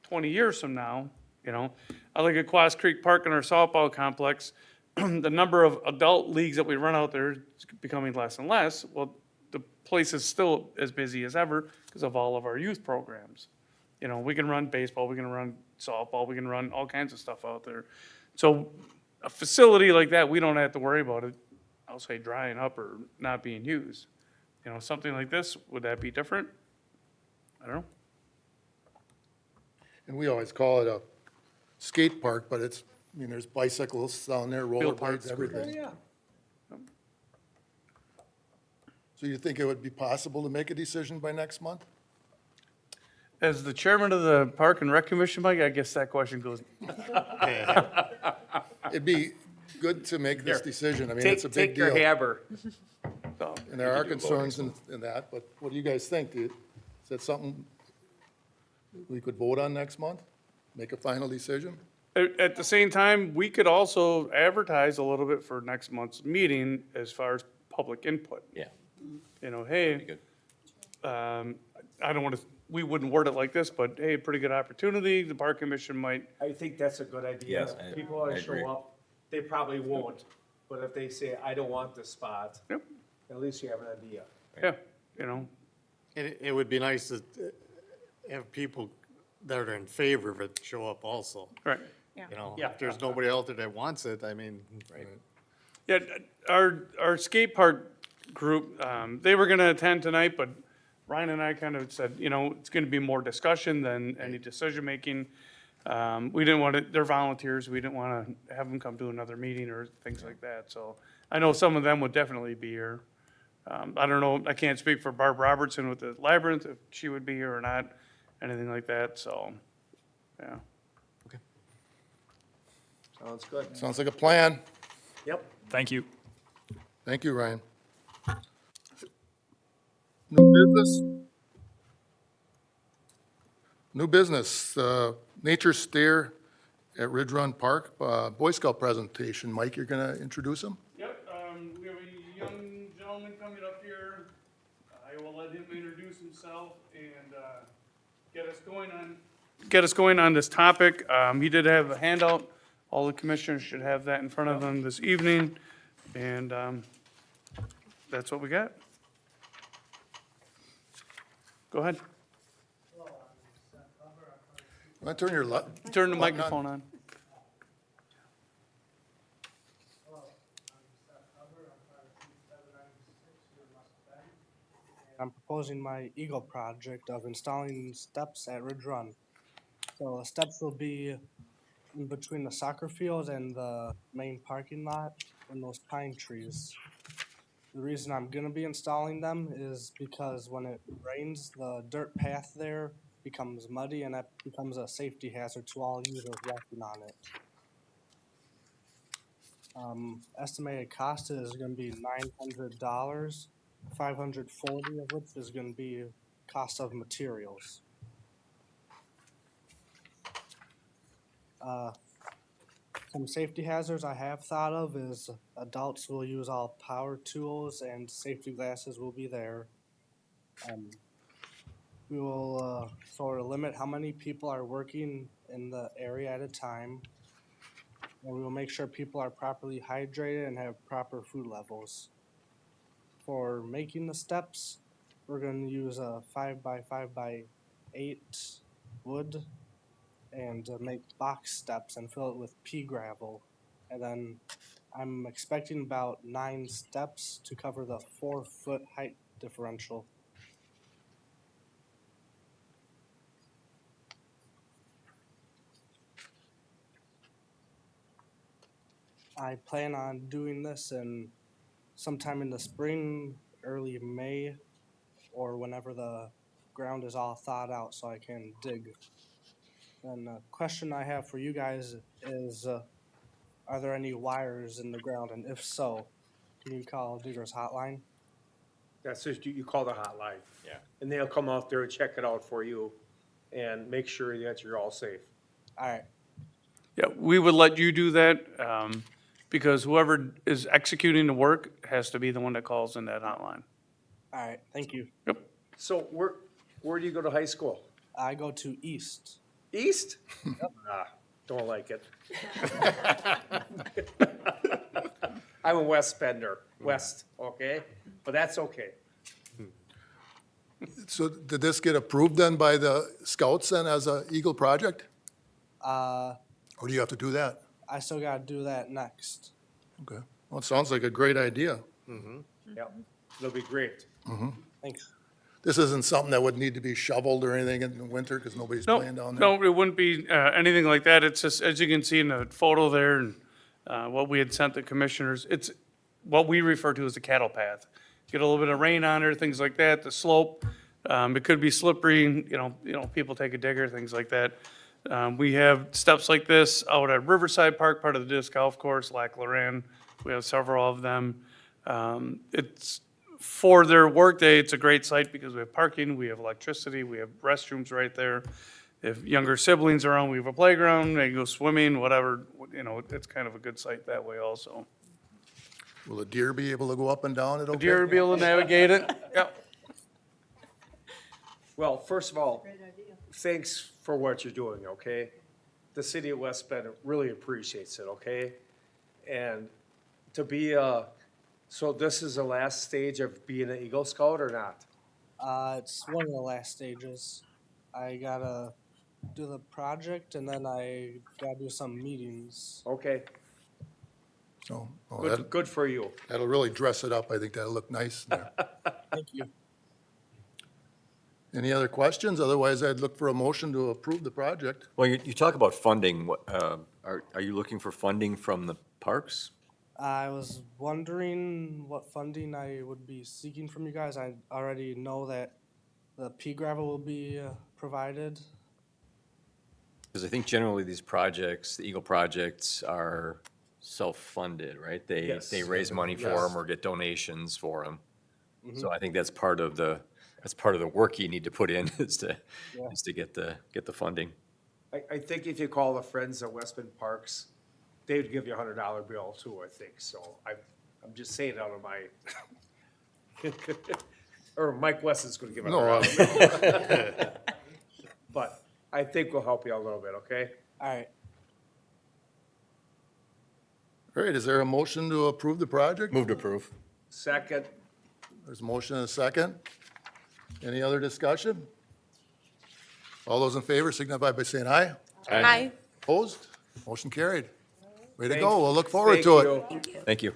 20 years from now, you know, I look at Quas Creek Park and our softball complex, the number of adult leagues that we run out there is becoming less and less. Well, the place is still as busy as ever because of all of our youth programs. You know, we can run baseball, we can run softball, we can run all kinds of stuff out there. So a facility like that, we don't have to worry about it, I'll say drying up or not being used. You know, something like this, would that be different? I don't know. And we always call it a skate park, but it's, I mean, there's bicycles down there, parks, rollerblades, everything. Yeah. So you think it would be possible to make a decision by next month? As the chairman of the Park and Rec Commission, Mike, I guess that question goes, It'd be good to make this decision. I mean, it's a big Take your deal. hammer. so, And there are concerns in that, but what do you guys think? Is that something we could vote on next month? Make a final decision? at the same time, we could also advertise a little bit for next month's meeting as far as public input. Yeah. You know, hey, Good. I don't want to, we wouldn't word it like this, but hey, pretty good opportunity, the Park Commission might, I think that's a good idea. Yes, If people want I to agree. show up, they probably won't. But if they say, I don't want this spot, Yep. at least you have an idea. yeah, you know, It would be nice to have people that are in favor of it show up also. right. You know, if there's nobody out there that wants it, I mean. Yeah, our skate park group, they were gonna attend tonight, but Ryan and I kind of said, you know, it's gonna be more discussion than any decision-making. We didn't want to, they're volunteers, we didn't want to have them come to another meeting or things like that, so I know some of them would definitely be here. I don't know, I can't speak for Barb Robertson with the Labyrinth, if she would be here or not, anything like that, so, yeah. Sounds good. Sounds like a plan. Yep. Thank you. Thank you, Ryan. New business? New business, nature stair at Ridge Run Park, Boy Scout presentation. Mike, you're gonna introduce him? Yep, we have a young gentleman coming up here. I will let him introduce himself and get us going on this topic. He did have a handout. All the commissioners should have that in front of them this evening. And that's what we got. Go ahead. Want to turn your Turn the button on? microphone on. I'm proposing my Eagle project of installing steps at Ridge Run. So the steps will be in between the soccer field and the main parking lot and those pine trees. The reason I'm gonna be installing them is because when it rains, the dirt path there becomes muddy and that becomes a safety hazard to all users walking on it. Estimated cost is gonna be $900, $540 of which is gonna be cost of materials. Some safety hazards I have thought of is adults will use all power tools and safety glasses will be there. We will sort of limit how many people are working in the area at a time. And we will make sure people are properly hydrated and have proper food levels. For making the steps, we're going to use a 5x5x8 wood and make box steps and fill it with pea gravel. And then I'm expecting about 9 steps to cover the 4-foot height differential. I plan on doing this in sometime in the spring, early May, or whenever the ground is all thawed out so I can dig. And the question I have for you guys is, are there any wires in the ground? And if so, can you call Digger's hotline? That's just, you call the hotline. Yeah. And they'll come out there and check it out for you and make sure that you're all safe. All right, Yeah, we would let you do that, because whoever is executing the work has to be the one that calls in that hotline. all right, thank you. Yep. So where do you go to high school? I go to East. East? Ah, don't like it. I'm a West Bender, West, okay? But that's okay. So did this get approved then by the scouts then as a Eagle project? Or do you have to do that? I still gotta do that next. Okay. Well, it sounds like a great idea. Yep, it'll be great. Thanks. This isn't something that would need to be shoveled or anything in the winter because nobody's No, playing down there? no, it wouldn't be anything like that. It's just, as you can see in the photo there, and what we had sent the commissioners, it's what we refer to as the cattle path. Get a little bit of rain on there, things like that, the slope, it could be slippery, you know, people take a digger, things like that. We have steps like this out at Riverside Park, part of the disc golf course, Lac Lorraine. We have several of them. It's, for their workday, it's a great site because we have parking, we have electricity, we have restrooms right there. If younger siblings are around, we have a playground, they go swimming, whatever, you know, it's kind of a good site that way also. Will a deer be able to go up and down it okay? Deer will be able to navigate it, yep. Well, first of all, thanks for what you're doing, okay? The city of West Bend really appreciates it, okay? And to be so this is the last stage of being an Eagle Scout or not? It's one of the last stages. I gotta do the project and then I gotta do some meetings. Okay, So, oh, good for you. that'll really dress it up. I think that'll look nice there. Thank you. Any other questions? Otherwise, I'd look for a motion to approve the project. Well, you talk about funding, are you looking for funding from the parks? I was wondering what funding I would be seeking from you guys. I already know that the pea gravel will be provided. Because I think generally these projects, the Eagle projects are self-funded, right? Yes. They raise money for Yes. them or get donations for them. So I think that's part of the work you need to put in is to get the funding. I think if you call the Friends of West Bend Parks, they would give you $100 bill too, I think, so I'm just saying it out of my, or Mike West is gonna give a No, $100 bill. But I think we'll help you out a little bit, okay? All right. All right, is there a motion to approve the project? Move to approve. Second, There's a motion and a second. Any other discussion? All those in favor signify by saying aye. Hi. Opposed? Motion carried. Way to Thank- go. We'll look forward thank to it. you. Thank you. Thank you.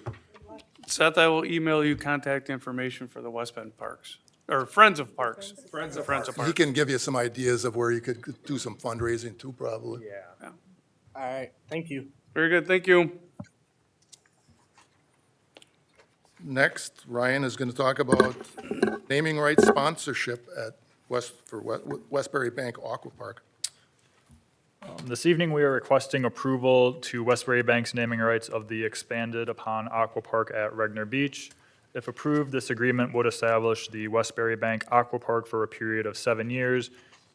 Seth, I will email you contact information for the West Bend Parks, or Friends of Parks. Friends of Friends of Parks. He Parks. can give you some ideas of where you could do some fundraising too, probably. Yeah. All right. Thank you. Very good, thank you. Next, Ryan is going to talk about naming rights sponsorship at Westbury Bank Aquapark. This evening, we are requesting approval to Westbury Bank's naming rights of the expanded upon Aquapark at Regner Beach. If approved, this agreement would establish the Westbury Bank Aquapark for a period of 7 years,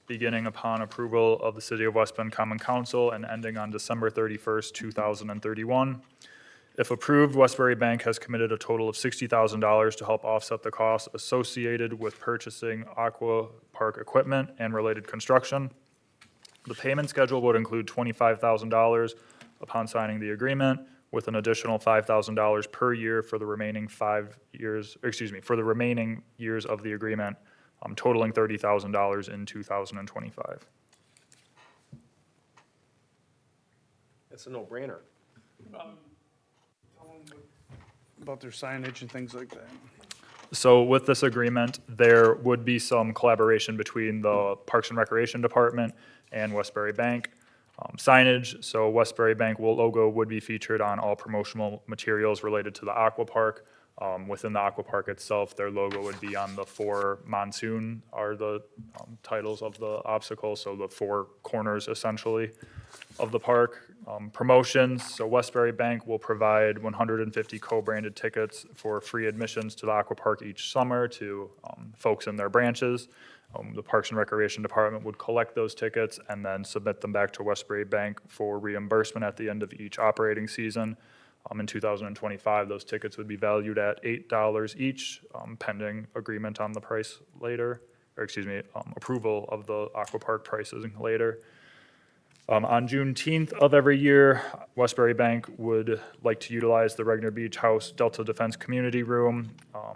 beginning upon approval of the City of West Bend Common Council and ending on December 31st, 2031. If approved, Westbury Bank has committed a total of $60,000 to help offset the costs associated with purchasing Aquapark equipment and related construction. The payment schedule would include $25,000 upon signing the agreement, with an additional $5,000 per year for the remaining for the remaining years of the agreement, totaling $30,000 in 2025. It's a no-brainer. About their signage and things like that. So with this agreement, there would be some collaboration between the Parks and Recreation Department and Westbury Bank. Signage, so Westbury Bank logo would be featured on all promotional materials related to the Aquapark. Within the Aquapark itself, their logo would be on the 4 monsoon are the titles of the obstacles, so the 4 corners essentially of the park. Promotions, so Westbury Bank will provide 150 co-branded tickets for free admissions to the Aquapark each summer to folks in their branches. The Parks and Recreation Department would collect those tickets and then submit them back to Westbury Bank for reimbursement at the end of each operating season. In 2025, those tickets would be valued at $8 each, pending agreement on the price later, or excuse me, approval of the Aquapark prices later. On Juneteenth of every year, Westbury Bank would like to utilize the Regner Beach House Delta Defense Community Room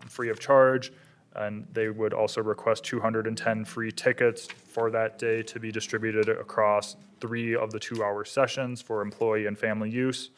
free of charge. And they would also request 210 free tickets for that day to be distributed across 3 of the 2-hour sessions for employee and family use.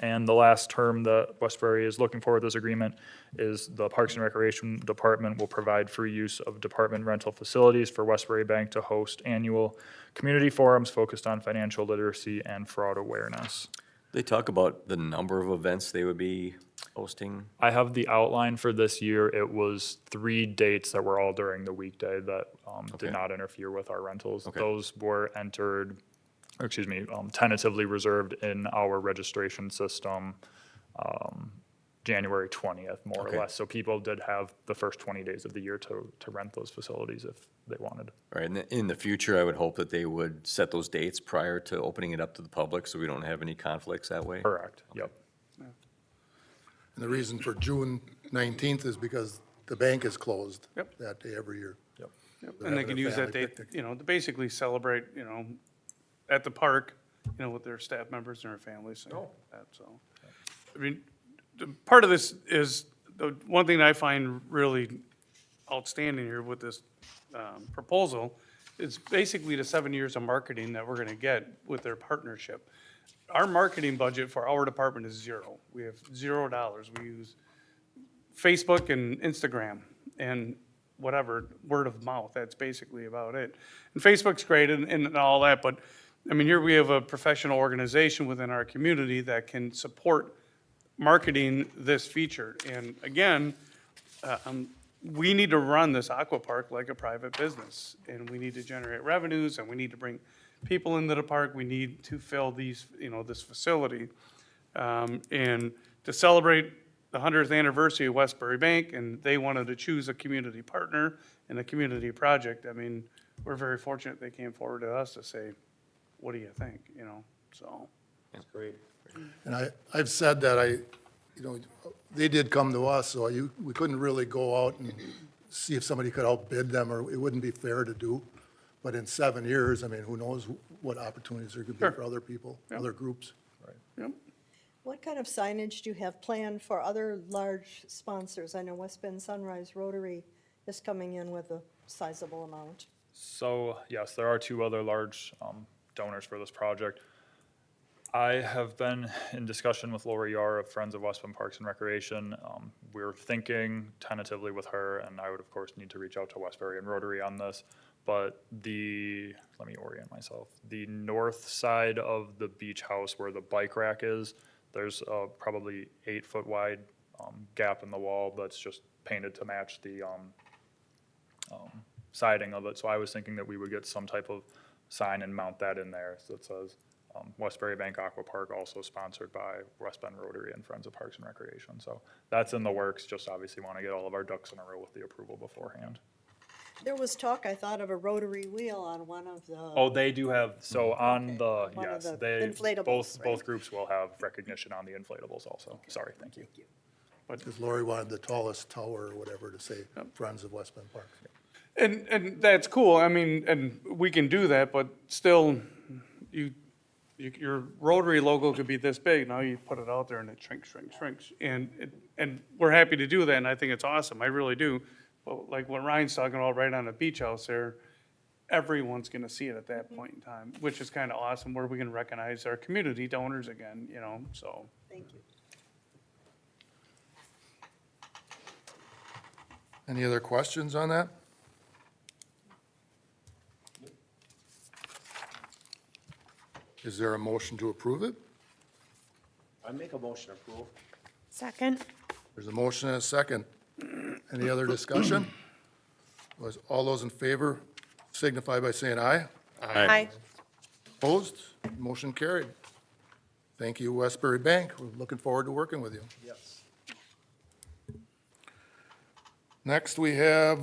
And the last term that Westbury is looking for with this agreement is the Parks and Recreation Department will provide free use of department rental facilities for Westbury Bank to host annual community forums focused on financial literacy and fraud awareness. They talk about the number of events they would be hosting. I have the outline for this year. It was 3 dates that were all during the weekday that Okay. did not interfere with our rentals. Okay. Those were entered, or excuse me, tentatively reserved in our registration system January 20th, more Okay. or less. So people did have the first 20 days of the year to rent those facilities if they wanted. All right, and in the future, I would hope that they would set those dates prior to opening it up to the public, so we don't have any conflicts that way. Correct, yep. And the reason for June 19th is because the bank is closed Yep. that day every year. Yep, They're and they having can a use that family date, picnic. you know, to basically celebrate, you know, at the park, you know, with their staff members and their families and that, so. I mean, part of this is, the one thing that I find really outstanding here with this proposal is basically the 7 years of marketing that we're gonna get with their partnership. Our marketing budget for our department is 0. We have $0. We use Facebook and Instagram and whatever, word of mouth, that's basically about it. And Facebook's great and all that, but, I mean, here we have a professional organization within our community that can support marketing this feature. And again, we need to run this Aquapark like a private business, and we need to generate revenues, and we need to bring people into the park. We need to fill these, you know, this facility. And to celebrate the 100th anniversary of Westbury Bank, and they wanted to choose a community partner and a community project, I mean, we're very fortunate they came forward to us to say, what do you think, you know, so. That's great. And I've said that they did come to us, so we couldn't really go out and see if somebody could outbid them, or it wouldn't be fair to do. But in 7 years, I mean, who knows what opportunities there could be Sure. for other people, other groups. Yep. What kind of signage do you have planned for other large sponsors? I know West Bend Sunrise Rotary is coming in with a sizable amount. So, yes, there are 2 other large donors for this project. I have been in discussion with Lori Yar of Friends of West Bend Parks and Recreation. We're thinking tentatively with her, and I would, of course, need to reach out to Westbury and Rotary on this. But let me orient myself. The north side of the beach house where the bike rack is, there's a probably 8-foot wide gap in the wall that's just painted to match the siding of it. So I was thinking that we would get some type of sign and mount that in there that says Westbury Bank Aquapark, also sponsored by West Bend Rotary and Friends of Parks and Recreation. So that's in the works, just obviously want to get all of our ducks in a row with the approval beforehand. There was talk, I thought, of a rotary wheel on one of the. Oh, they do have, so on Okay. the, One of yes, the they, inflatables, both right? groups will have recognition on the inflatables also. Sorry, thank you. Because Lori wanted the tallest tower or whatever to say Friends of West Bend Parks. And that's cool, I mean, and we can do that, but still, your Rotary logo could be this big, now you put it out there and it shrinks. And we're happy to do that, and I think it's awesome, I really do. But like what Ryan's talking about right on the beach house there, everyone's gonna see it at that point in time, which is kind of awesome, where we can recognize our community donors again, you know, so. Thank you. Any other questions on that? Is there a motion to approve it? I make a motion to approve. Second. There's a motion and a second. Any other discussion? All those in favor signify by saying aye. Aye. Opposed? Motion carried. Thank you, Westbury Bank. We're looking forward to working with you. Yes. Next, we have,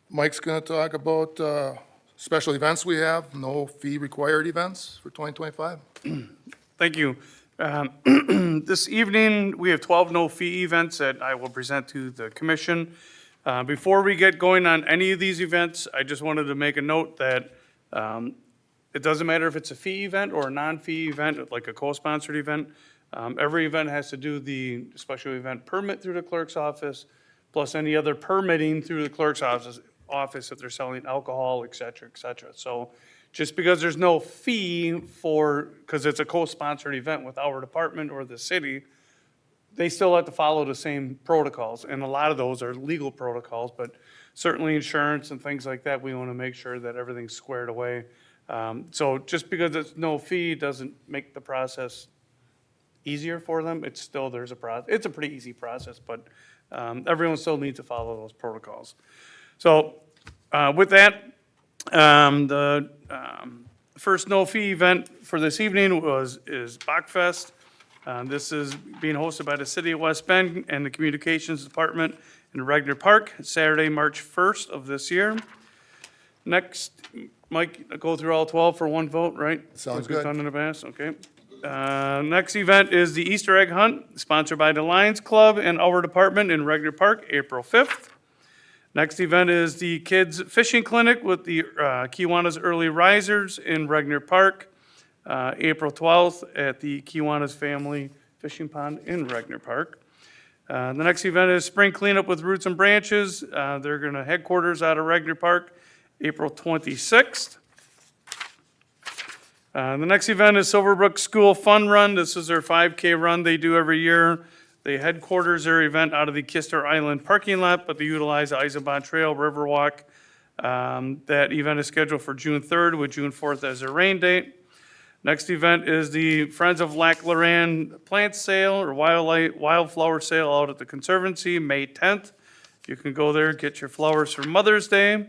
Mike's going to talk about special events we have, no fee required events for 2025. Thank you. This evening, we have 12 no-fee events that I will present to the commission. Before we get going on any of these events, I just wanted to make a note that it doesn't matter if it's a fee event or a non-fee event, like a co-sponsored event. Every event has to do the special event permit through the clerk's office, plus any other permitting through the clerk's office if they're selling alcohol, et cetera, et cetera. So just because there's no fee because it's a co-sponsored event with our department or the city, they still have to follow the same protocols. And a lot of those are legal protocols, but certainly insurance and things like that, we want to make sure that everything's squared away. So just because it's no fee doesn't make the process easier for them. It's still, there's a process. It's a pretty easy process, but everyone still needs to follow those protocols. So with that, the first no-fee event for this evening is Bachfest. This is being hosted by the City of West Bend and the Communications Department in Regner Park, Saturday, March 1st of this year. Next, Mike, go through all 12 for one vote, right? Sounds Like we've good. done in the past, okay. Next event is the Easter egg hunt, sponsored by the Lions Club and our department in Regner Park, April 5th. Next event is the Kids Fishing Clinic with the Kiwanis Early Risers in Regner Park, April 12th at the Kiwanis Family Fishing Pond in Regner Park. The next event is Spring Cleanup with Roots and Branches. They're going to headquarters out of Regner Park, April 26th. The next event is Silverbrook School Fun Run. This is their 5K run they do every year. They headquarters their event out of the Kister Island parking lot, but they utilize the Eisenbahn Trail Riverwalk. That event is scheduled for June 3rd with June 4th as their rain date. Next event is the Friends of Lac Loran plant sale or wildflower sale out at the Conservancy, May 10th. You can go there and get your flowers for Mother's Day.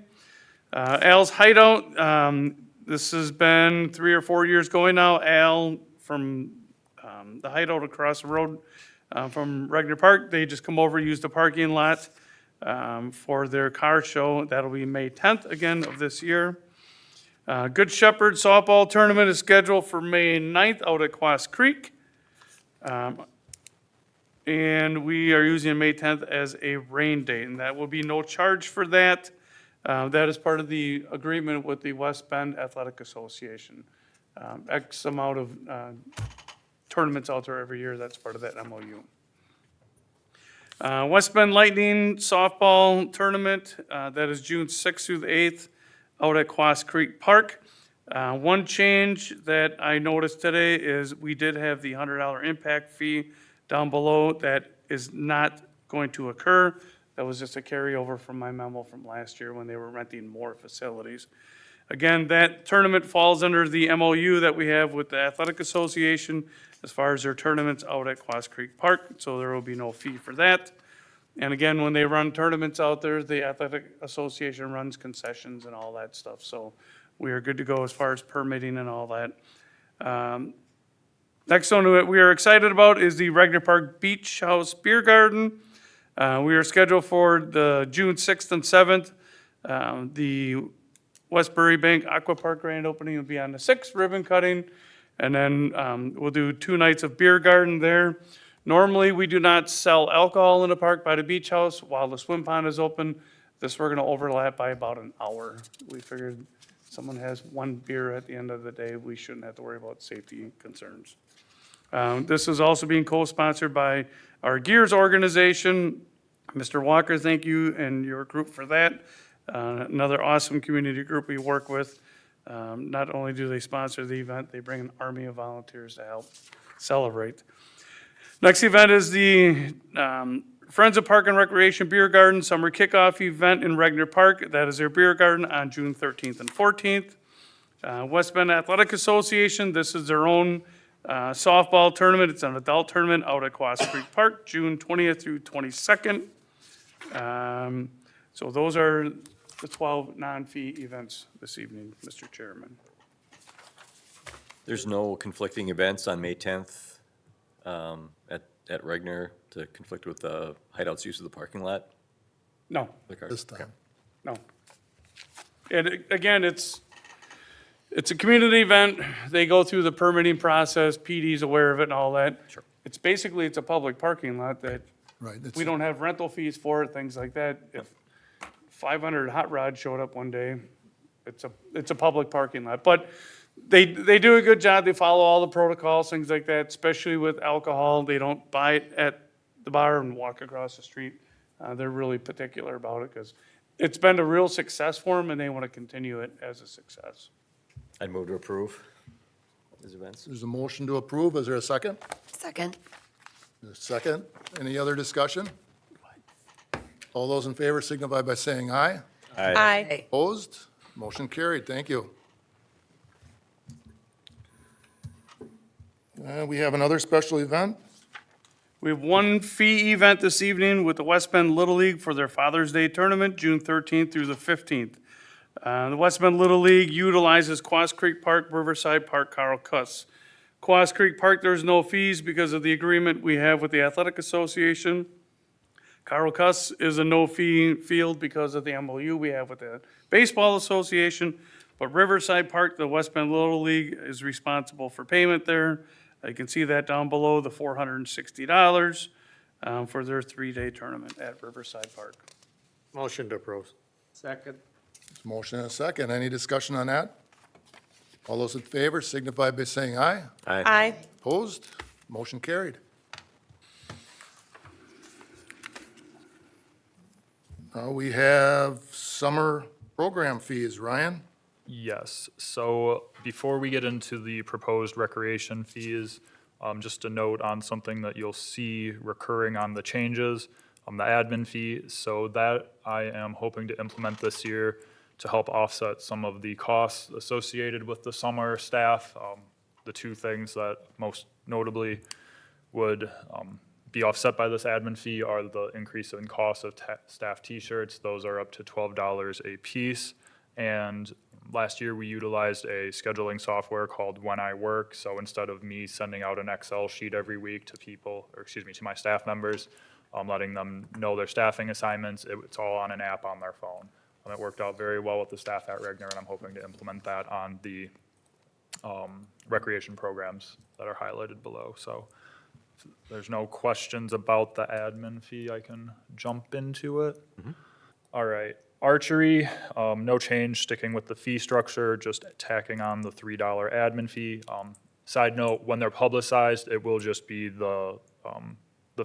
Al's Hideout, this has been 3 or 4 years going now. Al from the Hideout across the road from Regner Park, they just come over, use the parking lot for their car show. That'll be May 10th again of this year. Good Shepherd softball tournament is scheduled for May 9th out at Quas Creek. And we are using May 10th as a rain date, and that will be no charge for that. That is part of the agreement with the West Bend Athletic Association. X amount of tournaments out there every year, that's part of that MOU. West Bend Lightning softball tournament, that is June 6th through the 8th out at Quas Creek Park. One change that I noticed today is we did have the $100 impact fee down below. That is not going to occur. That was just a carryover from my memo from last year when they were renting more facilities. Again, that tournament falls under the MOU that we have with the Athletic Association as far as their tournaments out at Quas Creek Park, so there will be no fee for that. And again, when they run tournaments out there, the Athletic Association runs concessions and all that stuff, so we are good to go as far as permitting and all that. Next one that we are excited about is the Regner Park Beach House Beer Garden. We are scheduled for the June 6th and 7th. The Westbury Bank Aquapark grand opening will be on the 6th, ribbon cutting, and then we'll do 2 nights of beer garden there. Normally, we do not sell alcohol in the park by the beach house while the swim pond is open. This, we're going to overlap by about an hour. We figured someone has 1 beer at the end of the day, we shouldn't have to worry about safety concerns. This is also being co-sponsored by our Gears organization. Mr. Walker, thank you and your group for that. Another awesome community group we work with. Not only do they sponsor the event, they bring an army of volunteers to help celebrate. Next event is the Friends of Park and Recreation Beer Garden Summer Kickoff event in Regner Park. That is their beer garden on June 13th and 14th. West Bend Athletic Association, this is their own softball tournament. It's an adult tournament out at Aquatic Park, June 20th through 22nd. So those are the 12 non-fee events this evening, Mr. Chairman. There's no conflicting events on May 10th at Regner to conflict with the Hideout's use of the parking lot? No, The car- This time. no. And again, it's a community event. They go through the permitting process. PD's aware of it and all that. Sure. It's basically, it's a public parking lot that Right. it's- we don't have rental fees for it, things like that. If 500 hot rods showed up one day, it's a public parking lot. But they do a good job. They follow all the protocols, things like that, especially with alcohol. They don't buy it at the bar and walk across the street. They're really particular about it because it's been a real success for them and they want to continue it as a success. I'd move to approve these events. There's a motion to approve. Is there a second? Second? A second. Any other discussion? All those in favor signify by saying aye. Aye. Hey, Opposed? Motion carried. Thank you. We have another special event. We have one fee event this evening with the West Bend Little League for their Father's Day Tournament, June 13th through the 15th. The West Bend Little League utilizes Quas Creek Park, Riverside Park, Carl Cuss. Quas Creek Park, there's no fees because of the agreement we have with the Athletic Association. Carl Cuss is a no-fee field because of the MOU we have with the Baseball Association. But Riverside Park, the West Bend Little League is responsible for payment there. You can see that down below, the $460 for their 3-day tournament at Riverside Park. Motion to approve. Second. Motion and a second. Any discussion on that? All those in favor signify by saying aye. Aye. Opposed? Motion carried. We have summer program fees. Ryan? Yes, so before we get into the proposed recreation fees, just a note on something that you'll see recurring on the changes, the admin fee. So that I am hoping to implement this year to help offset some of the costs associated with the summer staff. The two things that most notably would be offset by this admin fee are the increase in cost of staff t-shirts. Those are up to $12 a piece. And last year, we utilized a scheduling software called When I Work. So instead of me sending out an Excel sheet every week to people, or excuse me, to my staff members, letting them know their staffing assignments, it's all on an app on their phone. And it worked out very well with the staff at Regner, and I'm hoping to implement that on the recreation programs that are highlighted below. So if there's no questions about the admin fee, I can jump into it. All right. Archery, no change, sticking with the fee structure, just tacking on the $3 admin fee. Side note, when they're publicized, it will just be the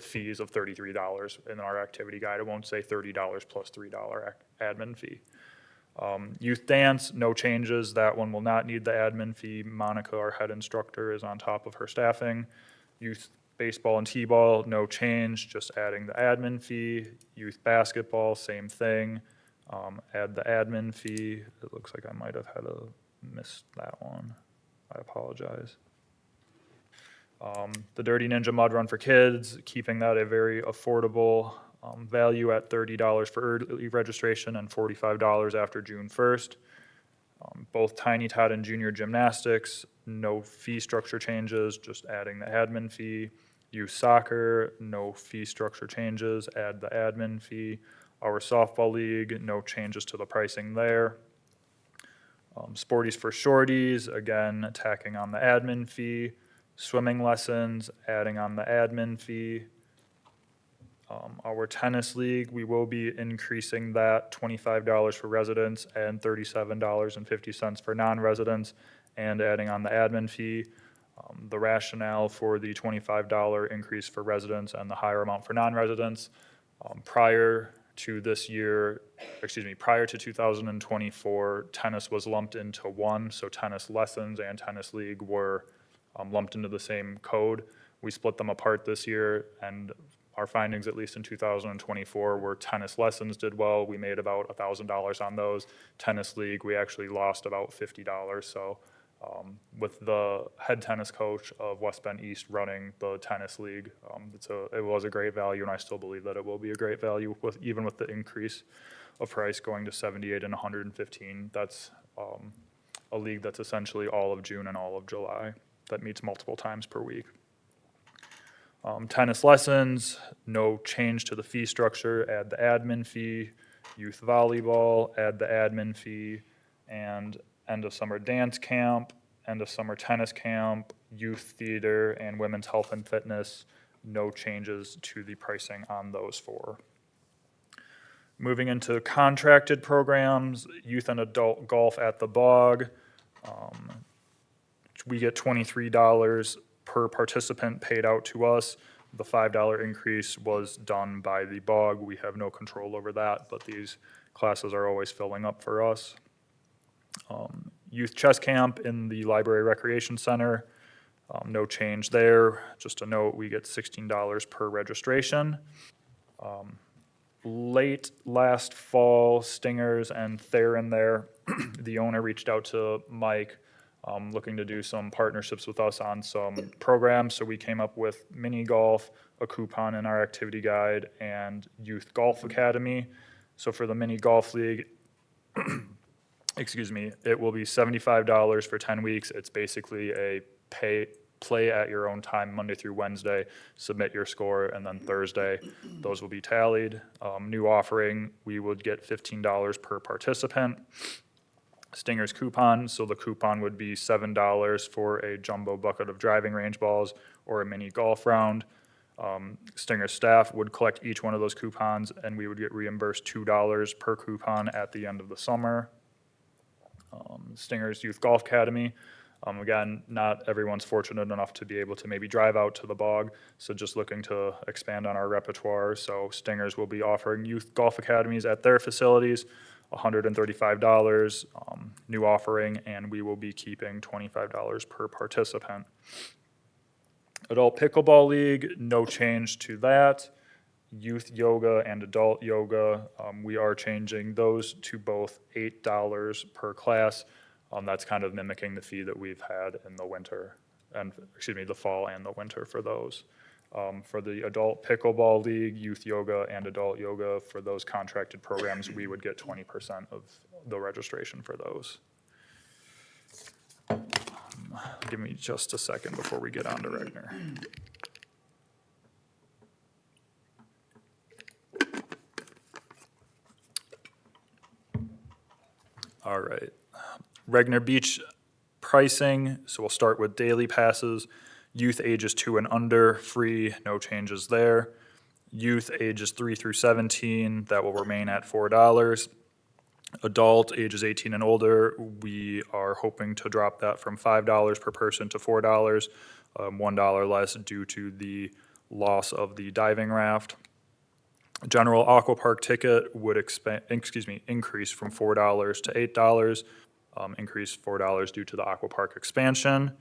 fees of $33 in our activity guide. It won't say $30 plus $3 admin fee. Youth dance, no changes. That one will not need the admin fee. Monica, our head instructor, is on top of her staffing. Youth baseball and t-ball, no change, just adding the admin fee. Youth basketball, same thing. Add the admin fee. It looks like I might have had missed that one. I apologize. The Dirty Ninja Mud Run for kids, keeping that a very affordable value at $30 for early registration and $45 after June 1st. Both Tiny Tot and Junior Gymnastics, no fee structure changes, just adding the admin fee. Youth Soccer, no fee structure changes, add the admin fee. Our softball league, no changes to the pricing there. Sporties for Shorties, again, tacking on the admin fee. Swimming lessons, adding on the admin fee. Our tennis league, we will be increasing that $25 for residents and $37.50 for non-residents, and adding on the admin fee. The rationale for the $25 increase for residents and the higher amount for non-residents, prior to this year, prior to 2024, tennis was lumped into one, so tennis lessons and tennis league were lumped into the same code. We split them apart this year, and Our findings, at least in 2024, were tennis lessons did well. We made about $1,000 on those. Tennis league, we actually lost about $50. So with the head tennis coach of West Bend East running the tennis league, it was a great value, and I still believe that it will be a great value even with the increase of price going to 78 and 115. That's a league that's essentially all of June and all of July that meets multiple times per week. Tennis lessons, no change to the fee structure, add the admin fee. Youth volleyball, add the admin fee. And end of summer dance camp, end of summer tennis camp, youth theater, and women's health and fitness, no changes to the pricing on those four. Moving into contracted programs, youth and adult golf at the Bog. We get $23 per participant paid out to us. The $5 increase was done by the Bog. We have no control over that, but these classes are always filling up for us. Youth chess camp in the Library Recreation Center, no change there. Just a note, we get $16 per registration. Late last fall, Stingers and Theron there, the owner reached out to Mike, looking to do some partnerships with us on some programs. So we came up with mini golf, a coupon in our activity guide, and Youth Golf Academy. So for the mini golf league, excuse me, it will be $75 for 10 weeks. It's basically a play at your own time, Monday through Wednesday, submit your score, and then Thursday, those will be tallied. New offering, we would get $15 per participant. Stinger's coupon, so the coupon would be $7 for a jumbo bucket of driving range balls or a mini golf round. Stinger staff would collect each one of those coupons, and we would get reimbursed $2 per coupon at the end of the summer. Stinger's Youth Golf Academy, again, not everyone's fortunate enough to be able to maybe drive out to the Bog, so just looking to expand on our repertoire. So Stingers will be offering youth golf academies at their facilities, $135, new offering, and we will be keeping $25 per participant. Adult Pickleball League, no change to that. Youth yoga and adult yoga, we are changing those to both $8 per class. That's kind of mimicking the fee that we've had in the winter, and the fall and the winter for those. For the Adult Pickleball League, youth yoga and adult yoga, for those contracted programs, we would get 20% of the registration for those. Give me just a second before we get on to Regner. All right. Regner Beach pricing, so we'll start with daily passes. Youth ages 2 and under, free, no changes there. Youth ages 3 through 17, that will remain at $4. Adult ages 18 and older, we are hoping to drop that from $5 per person to $4, $1 less due to the loss of the diving raft. General Aquapark ticket would increase from $4 to $8, increase $4 due to the Aquapark expansion.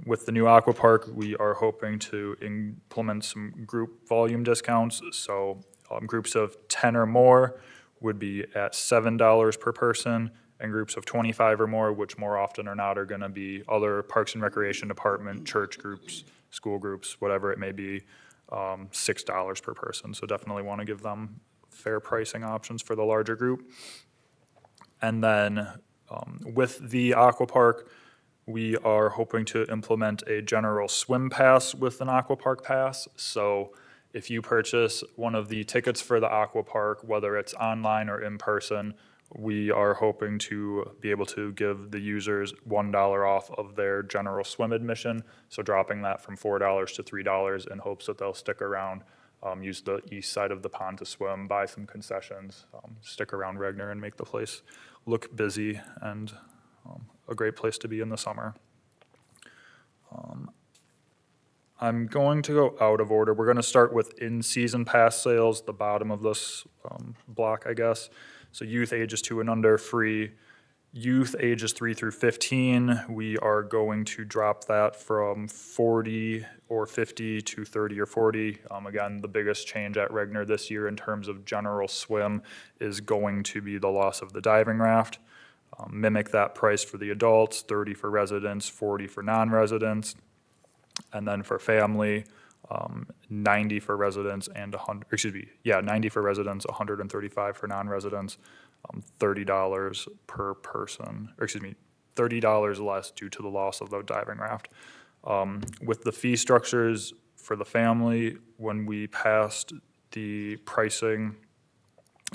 With the new Aquapark, we are hoping to implement some group volume discounts. So groups of 10 or more would be at $7 per person, and groups of 25 or more, which more often or not are going to be other Parks and Recreation Department, church groups, school groups, whatever it may be, $6 per person. So definitely want to give them fair pricing options for the larger group. And then with the Aquapark, we are hoping to implement a general swim pass with an Aquapark pass. So if you purchase one of the tickets for the Aquapark, whether it's online or in person, we are hoping to be able to give the users $1 off of their general swim admission. So dropping that from $4 to $3 in hopes that they'll stick around, use the east side of the pond to swim, buy some concessions, stick around Regner and make the place look busy and a great place to be in the summer. I'm going to go out of order. We're going to start with in-season pass sales, the bottom of this block, I guess. So youth ages 2 and under, free. Youth ages 3 through 15, we are going to drop that from 40 or 50 to 30 or 40. Again, the biggest change at Regner this year in terms of general swim is going to be the loss of the diving raft. Mimic that price for the adults, 30 for residents, 40 for non-residents. And then for family, 90 for residents and 90 for residents, 135 for non-residents, $30 per person, $30 less due to the loss of the diving raft. With the fee structures for the family, when we passed the pricing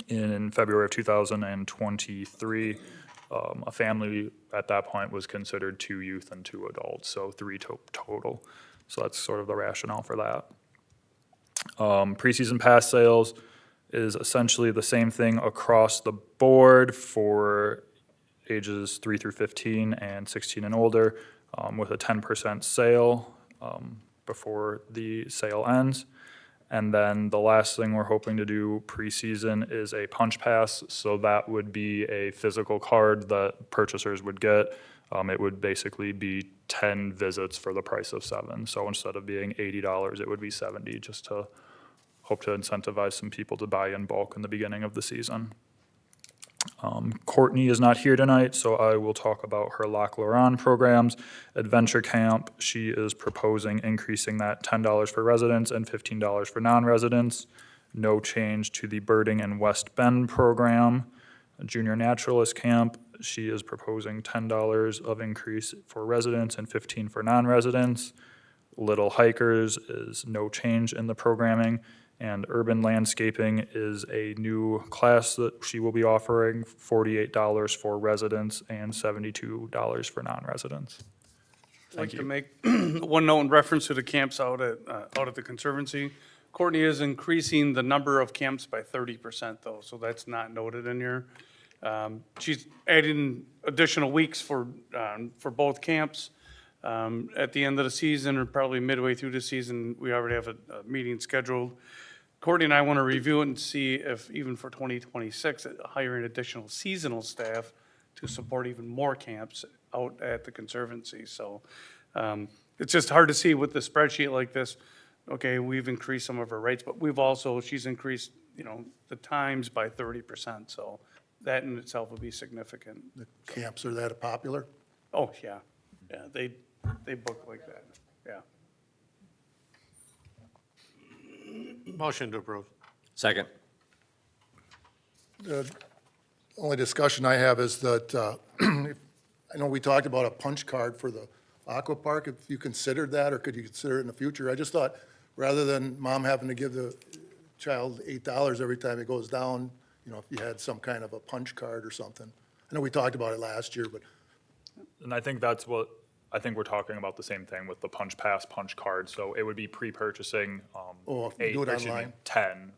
in February of 2023, a family at that point was considered 2 youth and 2 adults, so 3 total. So that's sort of the rationale for that. Preseason pass sales is essentially the same thing across the board for ages 3 through 15 and 16 and older, with a 10% sale before the sale ends. And then the last thing we're hoping to do preseason is a punch pass. So that would be a physical card that purchasers would get. It would basically be 10 visits for the price of 7. So instead of being $80, it would be $70, just to hope to incentivize some people to buy in bulk in the beginning of the season. Courtney is not here tonight, so I will talk about her Lac Laurent programs. Adventure Camp, she is proposing increasing that $10 for residents and $15 for non-residents. No change to the Birding and West Bend program. Junior Naturalist Camp, she is proposing $10 of increase for residents and $15 for non-residents. Little Hikers is no change in the programming. And Urban Landscaping is a new class that she will be offering, $48 for residents and $72 for non-residents. I'd like to make one note in reference to the camps out at the Conservancy. Courtney is increasing the number of camps by 30% though, so that's not noted in here. She's adding additional weeks for both camps. At the end of the season, or probably midway through the season, we already have a meeting scheduled. Courtney and I want to review it and see if even for 2026, hiring additional seasonal staff to support even more camps out at the Conservancy. So it's just hard to see with the spreadsheet like this. Okay, we've increased some of her rates, but she's increased, the times by 30%. So that in itself would be significant. The camps are that popular? Oh, yeah. Yeah, they book like that. Yeah. Motion to approve. Second. The only discussion I have is that, I know we talked about a punch card for the Aquapark, if you considered that, or could you consider it in the future? I just thought, rather than mom having to give the child $8 every time it goes down, if you had some kind of a punch card or something. I know we talked about it last year, but And I think I think we're talking about the same thing with the punch pass, punch card. So it would be pre-purchasing if you do it online? 10.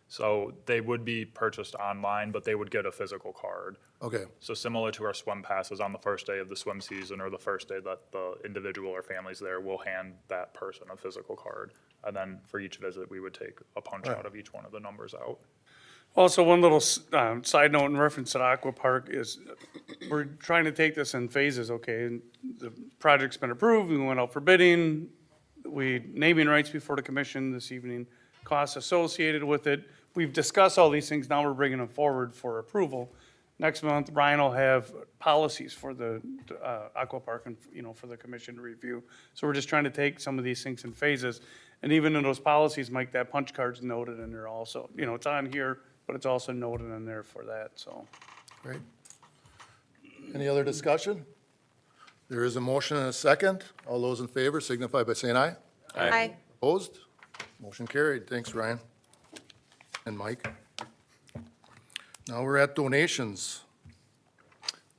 So they would be purchased online, but they would get a physical card. Okay, So similar to our swim passes, on the first day of the swim season or the first day that the individual or families there will hand that person a physical card. And then for each visit, we would take a punch out of each one of the numbers out. Also, one little side note in reference to the Aquapark is we're trying to take this in phases, okay? And the project's been approved, we went out for bidding, naming rights before the commission this evening, costs associated with it. We've discussed all these things, now we're bringing them forward for approval. Next month, Ryan will have policies for the Aquapark and, for the commission to review. So we're just trying to take some of these things in phases. And even in those policies, Mike, that punch card's noted in there also. It's on here, but it's also noted in there for that, so. great. Any other discussion? There is a motion and a second. All those in favor signify by saying aye. Hi. Opposed? Motion carried. Thanks, Ryan. And Mike. Now we're at donations.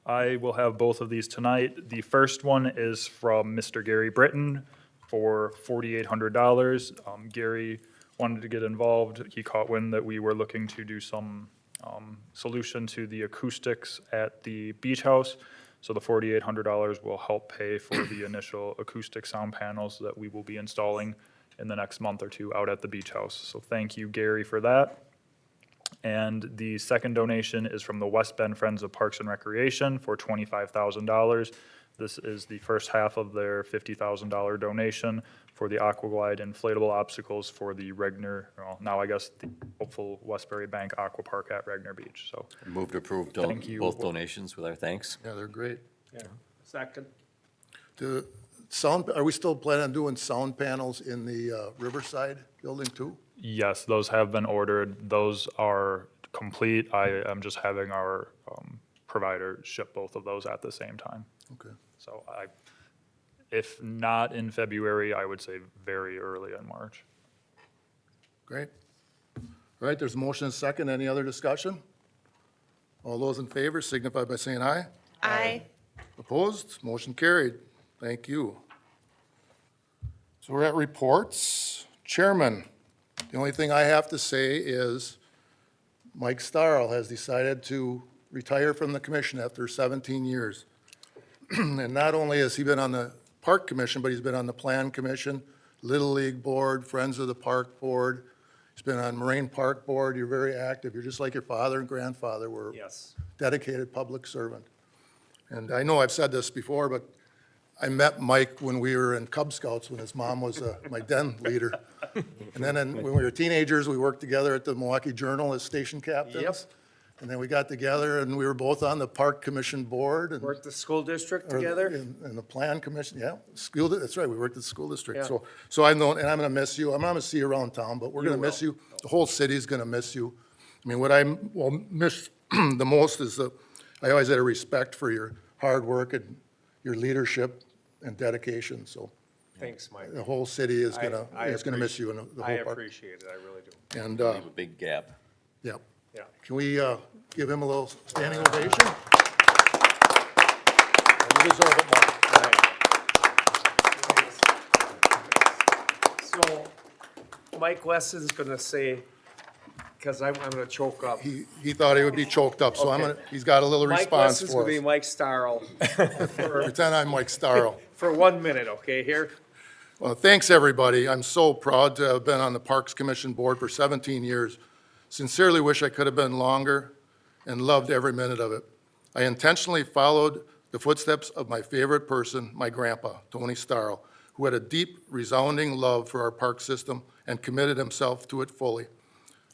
I will have both of these tonight. The first one is from Mr. Gary Britton for $4,800. Gary wanted to get involved. He caught wind that we were looking to do some solution to the acoustics at the beach house. So the $4,800 will help pay for the initial acoustic sound panels that we will be installing in the next month or two out at the beach house. So thank you, Gary, for that. And the second donation is from the West Bend Friends of Parks and Recreation for $25,000. This is the first half of their $50,000 donation for the Aquaglide inflatable obstacles for the Regner, well, now I guess the hopeful Westbury Bank Aquapark at Regner Beach. So Move to approve Thank you. both donations with our thanks. Yeah, they're great. Yeah. Second. The sound, are we still planning on doing sound panels in the Riverside building too? yes, those have been ordered. Those are complete. I am just having our provider ship both of those at the same time. Okay. So if not in February, I would say very early in March. Great. All right, there's a motion and a second. Any other discussion? All those in favor signify by saying aye. Aye. Opposed? Motion carried. Thank you. So we're at reports. Chairman, the only thing I have to say is Mike Starl has decided to retire from the commission after 17 years. And not only has he been on the Park Commission, but he's been on the Plan Commission, Little League Board, Friends of the Park Board. He's been on Moraine Park Board. You're very active. You're just like your father and grandfather were. Yes. Dedicated public servant. And I know I've said this before, but I met Mike when we were in Cub Scouts, when his mom was my den leader. And then when we were teenagers, we worked together at the Milwaukee Journal as station captains. Yep. And then we got together and we were both on the Park Commission Board and. Worked the school district or together? In the Plan Commission, yeah. That's right, we worked at the school district. Yeah. So I've known, and I'm gonna miss you. I'm not gonna see you around town, but we're You gonna miss will. you. The whole city's gonna miss you. I mean, what I will miss the most is I always had a respect for your hard work and your leadership and dedication, so Thanks, Mike. the whole city is I gonna miss you and the I whole park. appreciate it, I really do. And, Leave a big gap. yeah, Yeah. can we give him a little standing ovation? You deserve it, Mark. So, Mike West is gonna say, because I'm gonna choke up. He thought he would be choked up, so Okay. he's got a little Mike response West is for gonna be us. Mike Starl Pretend I'm Mike Starl. for 1 minute, okay, here? Well, thanks, everybody. I'm so proud to have been on the Parks Commission Board for 17 years. Sincerely wish I could have been longer and loved every minute of it. I intentionally followed the footsteps of my favorite person, my grandpa, Tony Starl, who had a deep, resounding love for our park system and committed himself to it fully.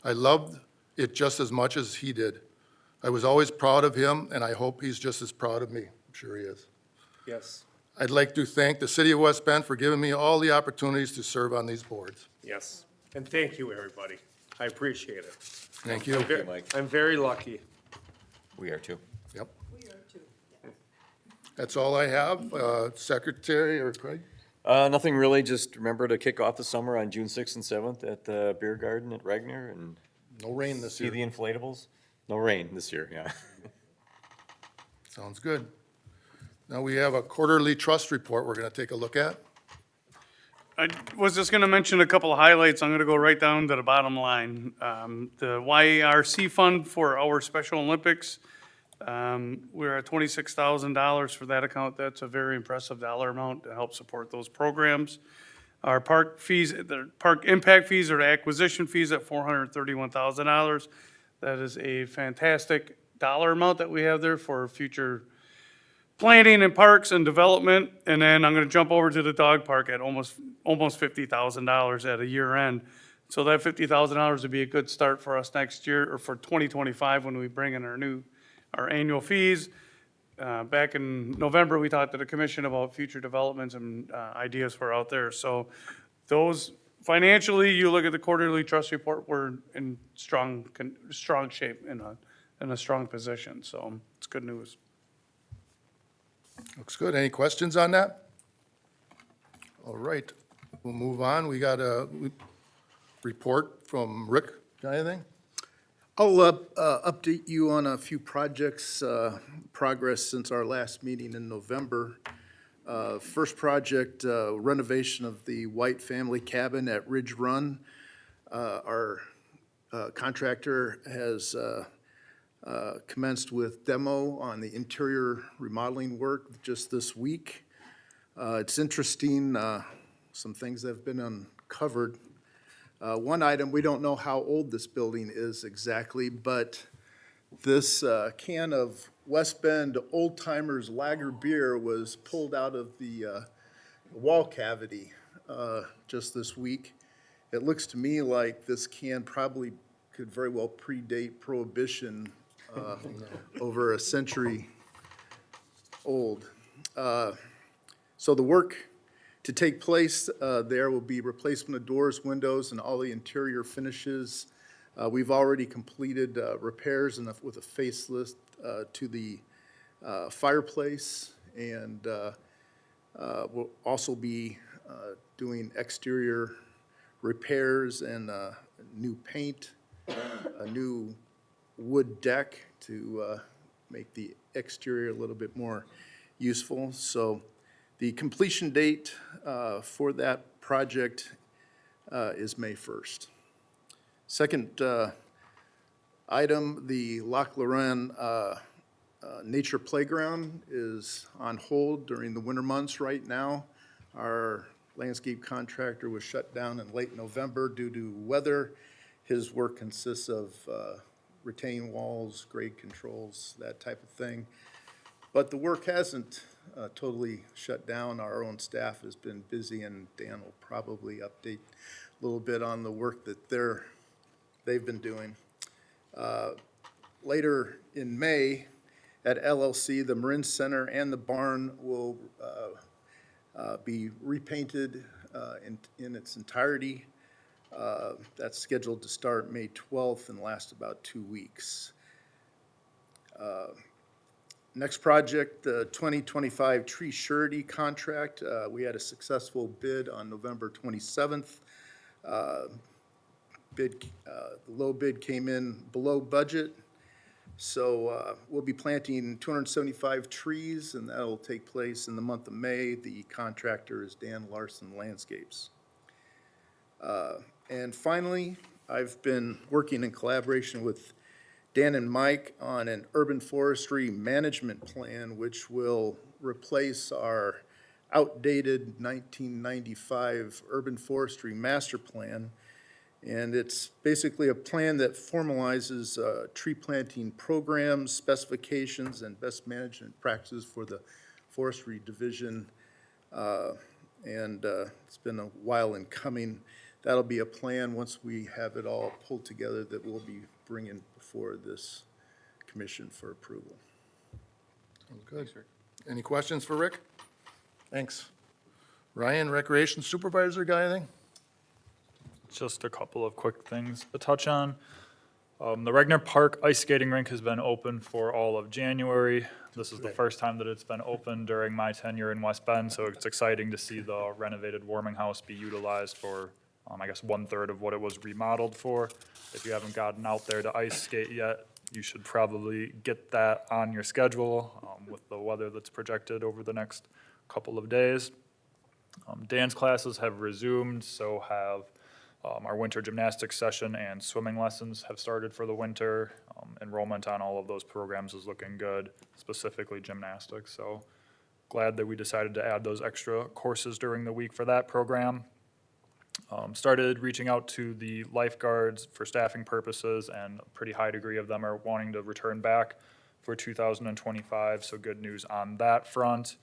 I loved it just as much as he did. I was always proud of him, and I hope he's just as proud of me. I'm sure he is. Yes, I'd like to thank the city of West Bend for giving me all the opportunities to serve on these boards. yes. And thank you, everybody. I appreciate it. Thank you. Ver- Mike. I'm very lucky. We are too. Yep. That's all I have. Secretary or Craig? Nothing really, just remember to kick off the summer on June 6th and 7th at the Beer Garden at Regner and No rain this see the year. inflatables. No rain this year, yeah. Sounds good. Now we have a quarterly trust report we're going to take a look at. I was just gonna mention a couple of highlights. I'm gonna go right down to the bottom line. The YARC fund for our Special Olympics, we're at $26,000 for that account. That's a very impressive dollar amount to help support those programs. Our park fees, the park impact fees or acquisition fees at $431,000. That is a fantastic dollar amount that we have there for future planning and parks and development. And then I'm gonna jump over to the dog park at almost $50,000 at a year end. So that $50,000 would be a good start for us next year, or for 2025, when we bring in our annual fees. Back in November, we talked to the commission about future developments and ideas for out there. So those, financially, you look at the quarterly trust report, we're in strong shape, in a strong position. So it's good news. Looks good. Any questions on that? All right, we'll move on. We got a report from Rick. Got anything? I'll update you on a few projects, progress since our last meeting in November. First project, renovation of the White family cabin at Ridge Run. Our contractor has commenced with demo on the interior remodeling work just this week. It's interesting, some things that have been uncovered. One item, we don't know how old this building is exactly, but this can of West Bend Old Timers Lager beer was pulled out of the wall cavity just this week. It looks to me like this can probably could very well predate Prohibition, over a century old. So the work to take place there will be replacement of doors, windows, and all the interior finishes. We've already completed repairs with a facelift to the fireplace, and we'll also be doing exterior repairs and new paint, a new wood deck to make the exterior a little bit more useful. So the completion date for that project is May 1st. Second item, the Lac Lorraine Nature Playground is on hold during the winter months right now. Our landscape contractor was shut down in late November due to weather. His work consists of retaining walls, grade controls, that type of thing. But the work hasn't totally shut down. Our own staff has been busy, and Dan will probably update a little bit on the work that they've been doing. Later in May at LLC, the Marin Center and the barn will be repainted in its entirety. That's scheduled to start May 12th and last about 2 weeks. Next project, the 2025 tree surety contract. We had a successful bid on November 27th. The low bid came in below budget. So we'll be planting 275 trees, and that'll take place in the month of May. The contractor is Dan Larson Landscapes. And finally, I've been working in collaboration with Dan and Mike on an urban forestry management plan, which will replace our outdated 1995 urban forestry master plan. And it's basically a plan that formalizes tree planting programs, specifications, and best management practices for the forestry division. It's been a while in coming. That'll be a plan, once we have it all pulled together, that we'll be bringing before this commission for approval. Sounds good. Any questions for Rick? Thanks. Ryan, Recreation Supervisor, got anything? Just a couple of quick things to touch on. The Regner Park ice skating rink has been open for all of January. This is the first time that it's been open during my tenure in West Bend, so it's exciting to see the renovated warming house be utilized for, I guess, 1/3 of what it was remodeled for. If you haven't gotten out there to ice skate yet, you should probably get that on your schedule with the weather that's projected over the next couple of days. Dance classes have resumed, so have our winter gymnastics session and swimming lessons have started for the winter. Enrollment on all of those programs is looking good, specifically gymnastics. So glad that we decided to add those extra courses during the week for that program. Started reaching out to the lifeguards for staffing purposes, and a pretty high degree of them are wanting to return back for 2025, so good news on that front.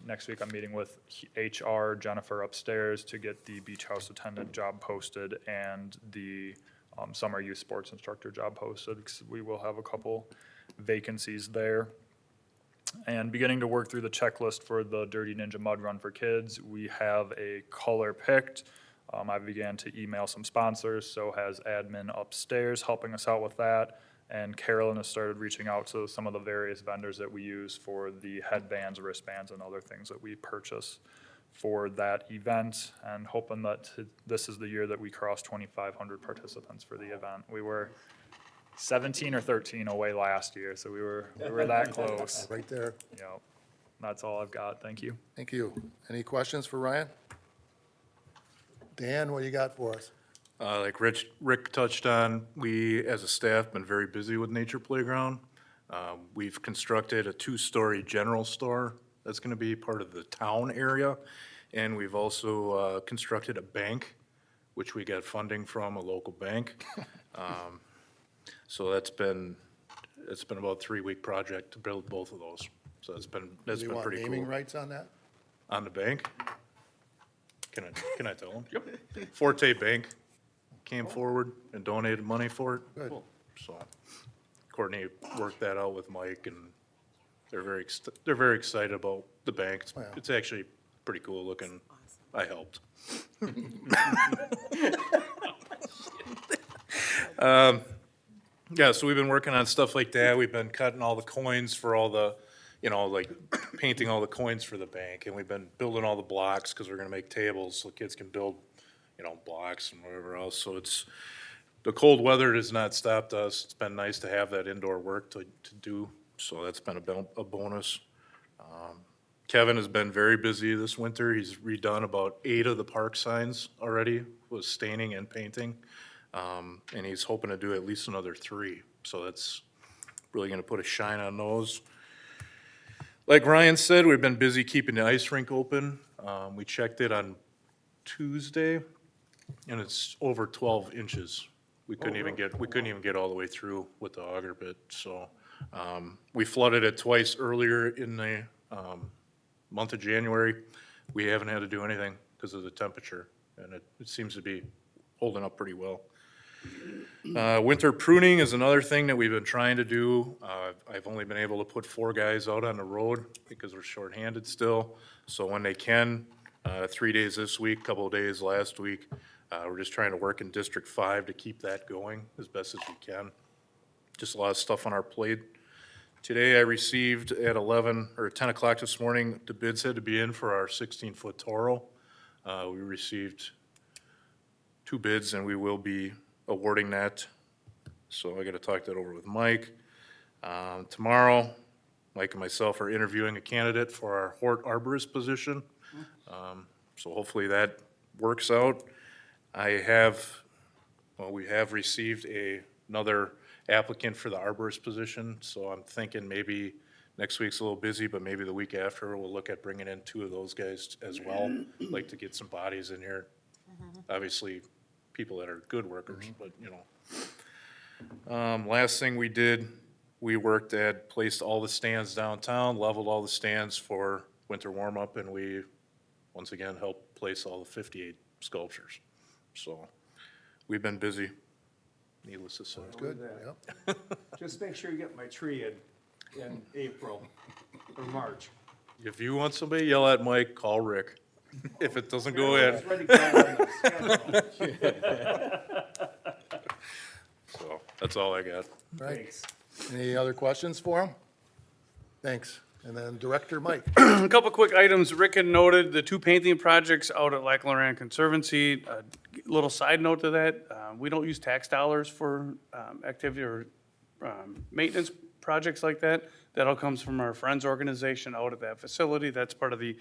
Next week, I'm meeting with HR, Jennifer upstairs, to get the beach house attendant job posted and the summer youth sports instructor job posted, because we will have a couple vacancies there. And beginning to work through the checklist for the Dirty Ninja Mud Run for kids. We have a color picked. I began to email some sponsors, so has admin upstairs helping us out with that. And Carolyn has started reaching out to some of the various vendors that we use for the headbands, wristbands, and other things that we purchase for that event, and hoping that this is the year that we cross 2,500 participants for the event. We were 17 or 13 away last year, so we were that close. Right there. Yep. That's all I've got. Thank you. Thank you. Any questions for Ryan? Dan, what do you got for us? Like Rick touched on, we, as a staff, been very busy with Nature Playground. We've constructed a 2-story general store that's going to be part of the town area. And we've also constructed a bank which we got funding from a local bank. So it's been about a 3-week project to build both of those. So that's Do been you want pretty naming cool. rights on that? On the bank? Can I tell them? Yep. Forte Bank came forward and donated money for it. Good. So Courtney worked that out with Mike, and they're very excited about the bank. Wow. It's actually pretty cool looking. I helped. Yeah, so we've been working on stuff like that. We've been cutting all the coins for all the, like painting all the coins for the bank. And we've been building all the blocks because we're gonna make tables so kids can build, blocks and whatever else. So the cold weather has not stopped us. It's been nice to have that indoor work to do. So that's been a bonus. Kevin has been very busy this winter. He's redone about 8 of the park signs already with staining and painting. And he's hoping to do at least another 3. So that's really gonna put a shine on those. Like Ryan said, we've been busy keeping the ice rink open. We checked it on Tuesday, and it's over 12 inches. We couldn't even get all the way through with the auger bit, so. We flooded it twice earlier in the, month of January. We haven't had to do anything because of the temperature, and it seems to be holding up pretty well. Winter pruning is another thing that we've been trying to do. I've only been able to put 4 guys out on the road because we're shorthanded still. So when they can, 3 days this week, couple of days last week, we're just trying to work in District 5 to keep that going as best as we can. Just a lot of stuff on our plate. Today I received at 11 or 10 o'clock this morning, the bids had to be in for our 16-foot Toro. We received 2 bids and we will be awarding that. So I gotta talk that over with Mike. Tomorrow, Mike and myself are interviewing a candidate for our Hort Arborist position. So hopefully that works out. We have received another applicant for the arborist position, so I'm thinking maybe next week's a little busy, but maybe the week after, we'll look at bringing in 2 of those guys as well. Like to get some bodies in here. Obviously, people that are good workers, but last thing we did, we placed all the stands downtown, leveled all the stands for winter warm-up, and we, once again, helped place all the 58 sculptures. So, we've been busy, needless to say. Good, yep. Just make sure you get my tree in April or March. If you want somebody to yell at Mike, call Rick. If it doesn't go in. It's ready to go on the schedule. So, that's all I got. Right. Thanks. Any other questions for him? Thanks. And then Director Mike. A couple quick items. Rick had noted the 2 painting projects out at Lac Loran Conservancy. A little side note to that, we don't use tax dollars for activity or maintenance projects like that. That all comes from our Friends organization out at that facility. That's part of the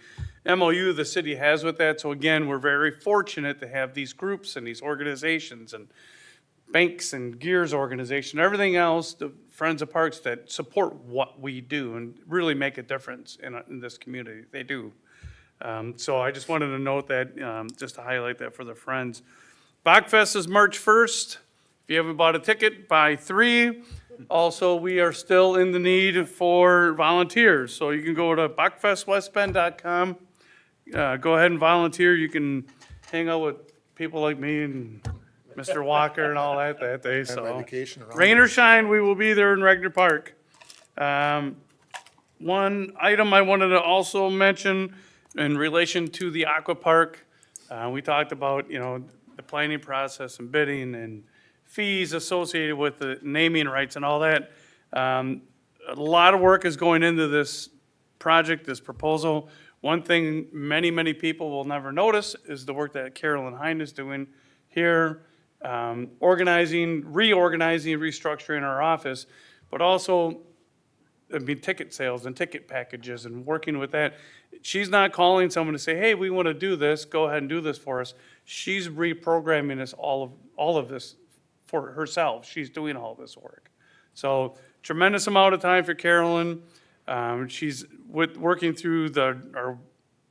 MOU the city has with that. So again, we're very fortunate to have these groups and these organizations and banks and Gears organization, everything else, the Friends of Parks that support what we do and really make a difference in this community. They do. So I just wanted to note that, just to highlight that for the Friends. Bachfest is March 1st. If you haven't bought a ticket, buy 3. Also, we are still in the need for volunteers. So you can go to bachfestwestbend.com. Go ahead and volunteer. You can hang out with people like me and Mr. Walker and all that day, Kind of so. education around Rain or shine, we will be there in Regner Park. One item I wanted to also mention in relation to the Aquapark, we talked about, the planning process and bidding and fees associated with the naming rights and all that. A lot of work is going into this project, this proposal. One thing many, many people will never notice is the work that Carolyn Hine is doing here, reorganizing, restructuring our office, but also, ticket sales and ticket packages and working with that. She's not calling someone to say, hey, we want to do this, go ahead and do this for us. She's reprogramming this, all of this for herself. She's doing all this work. So tremendous amount of time for Carolyn. She's working through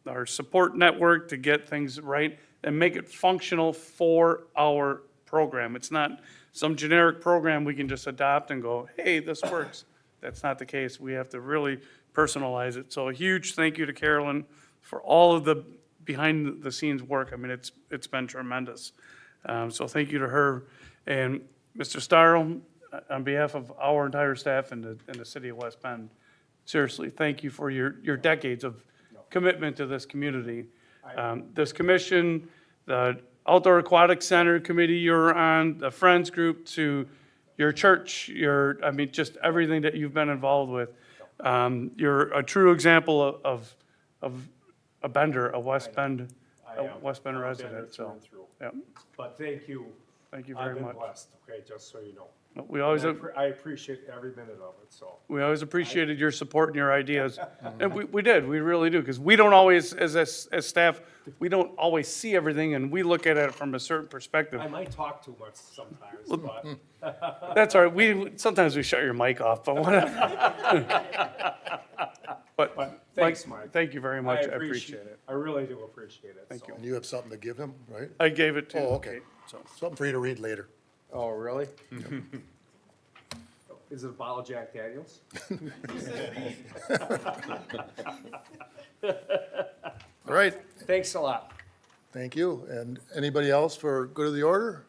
our support network to get things right. and make it functional for our program. It's not some generic program we can just adopt and go, hey, this works. That's not the case. We have to really personalize it. So a huge thank you to Carolyn for all of the behind-the-scenes work. I mean, it's been tremendous. So thank you to her. And Mr. Starl, on behalf of our entire staff and the city of West Bend, seriously, thank you for your decades of commitment to this community. This commission, the Outdoor Aquatic Center Committee you're on, the Friends Group, to your church, I mean, just everything that you've been involved with. You're a true example of a Bender, a West Bend resident, so, yeah. But thank you. Thank you I've very been much. blessed, okay, just so you know. We always, I appreciate every minute of it, so. we always appreciated your support and your ideas. And we did, we really do, because we don't always, as staff, we don't always see everything, and we look at it from a certain perspective. I might talk too much sometimes, but That's all right, sometimes we shut your mic off, but whatever. But, thanks, Mike. Thank you very much, I appreciate it. I really do appreciate it. Thank so. And you have something to give him, right? I gave it to. Oh, okay. So, Something for you to read later. Oh, really? Is it a bottle of Jack Daniels? All right, Thanks a lot. thank you. And anybody else for good of the order?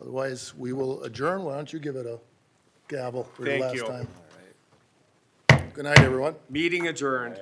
Otherwise, we will adjourn. Why don't you give it a gavel for the Thank last you. time? Good night, everyone. Meeting adjourned.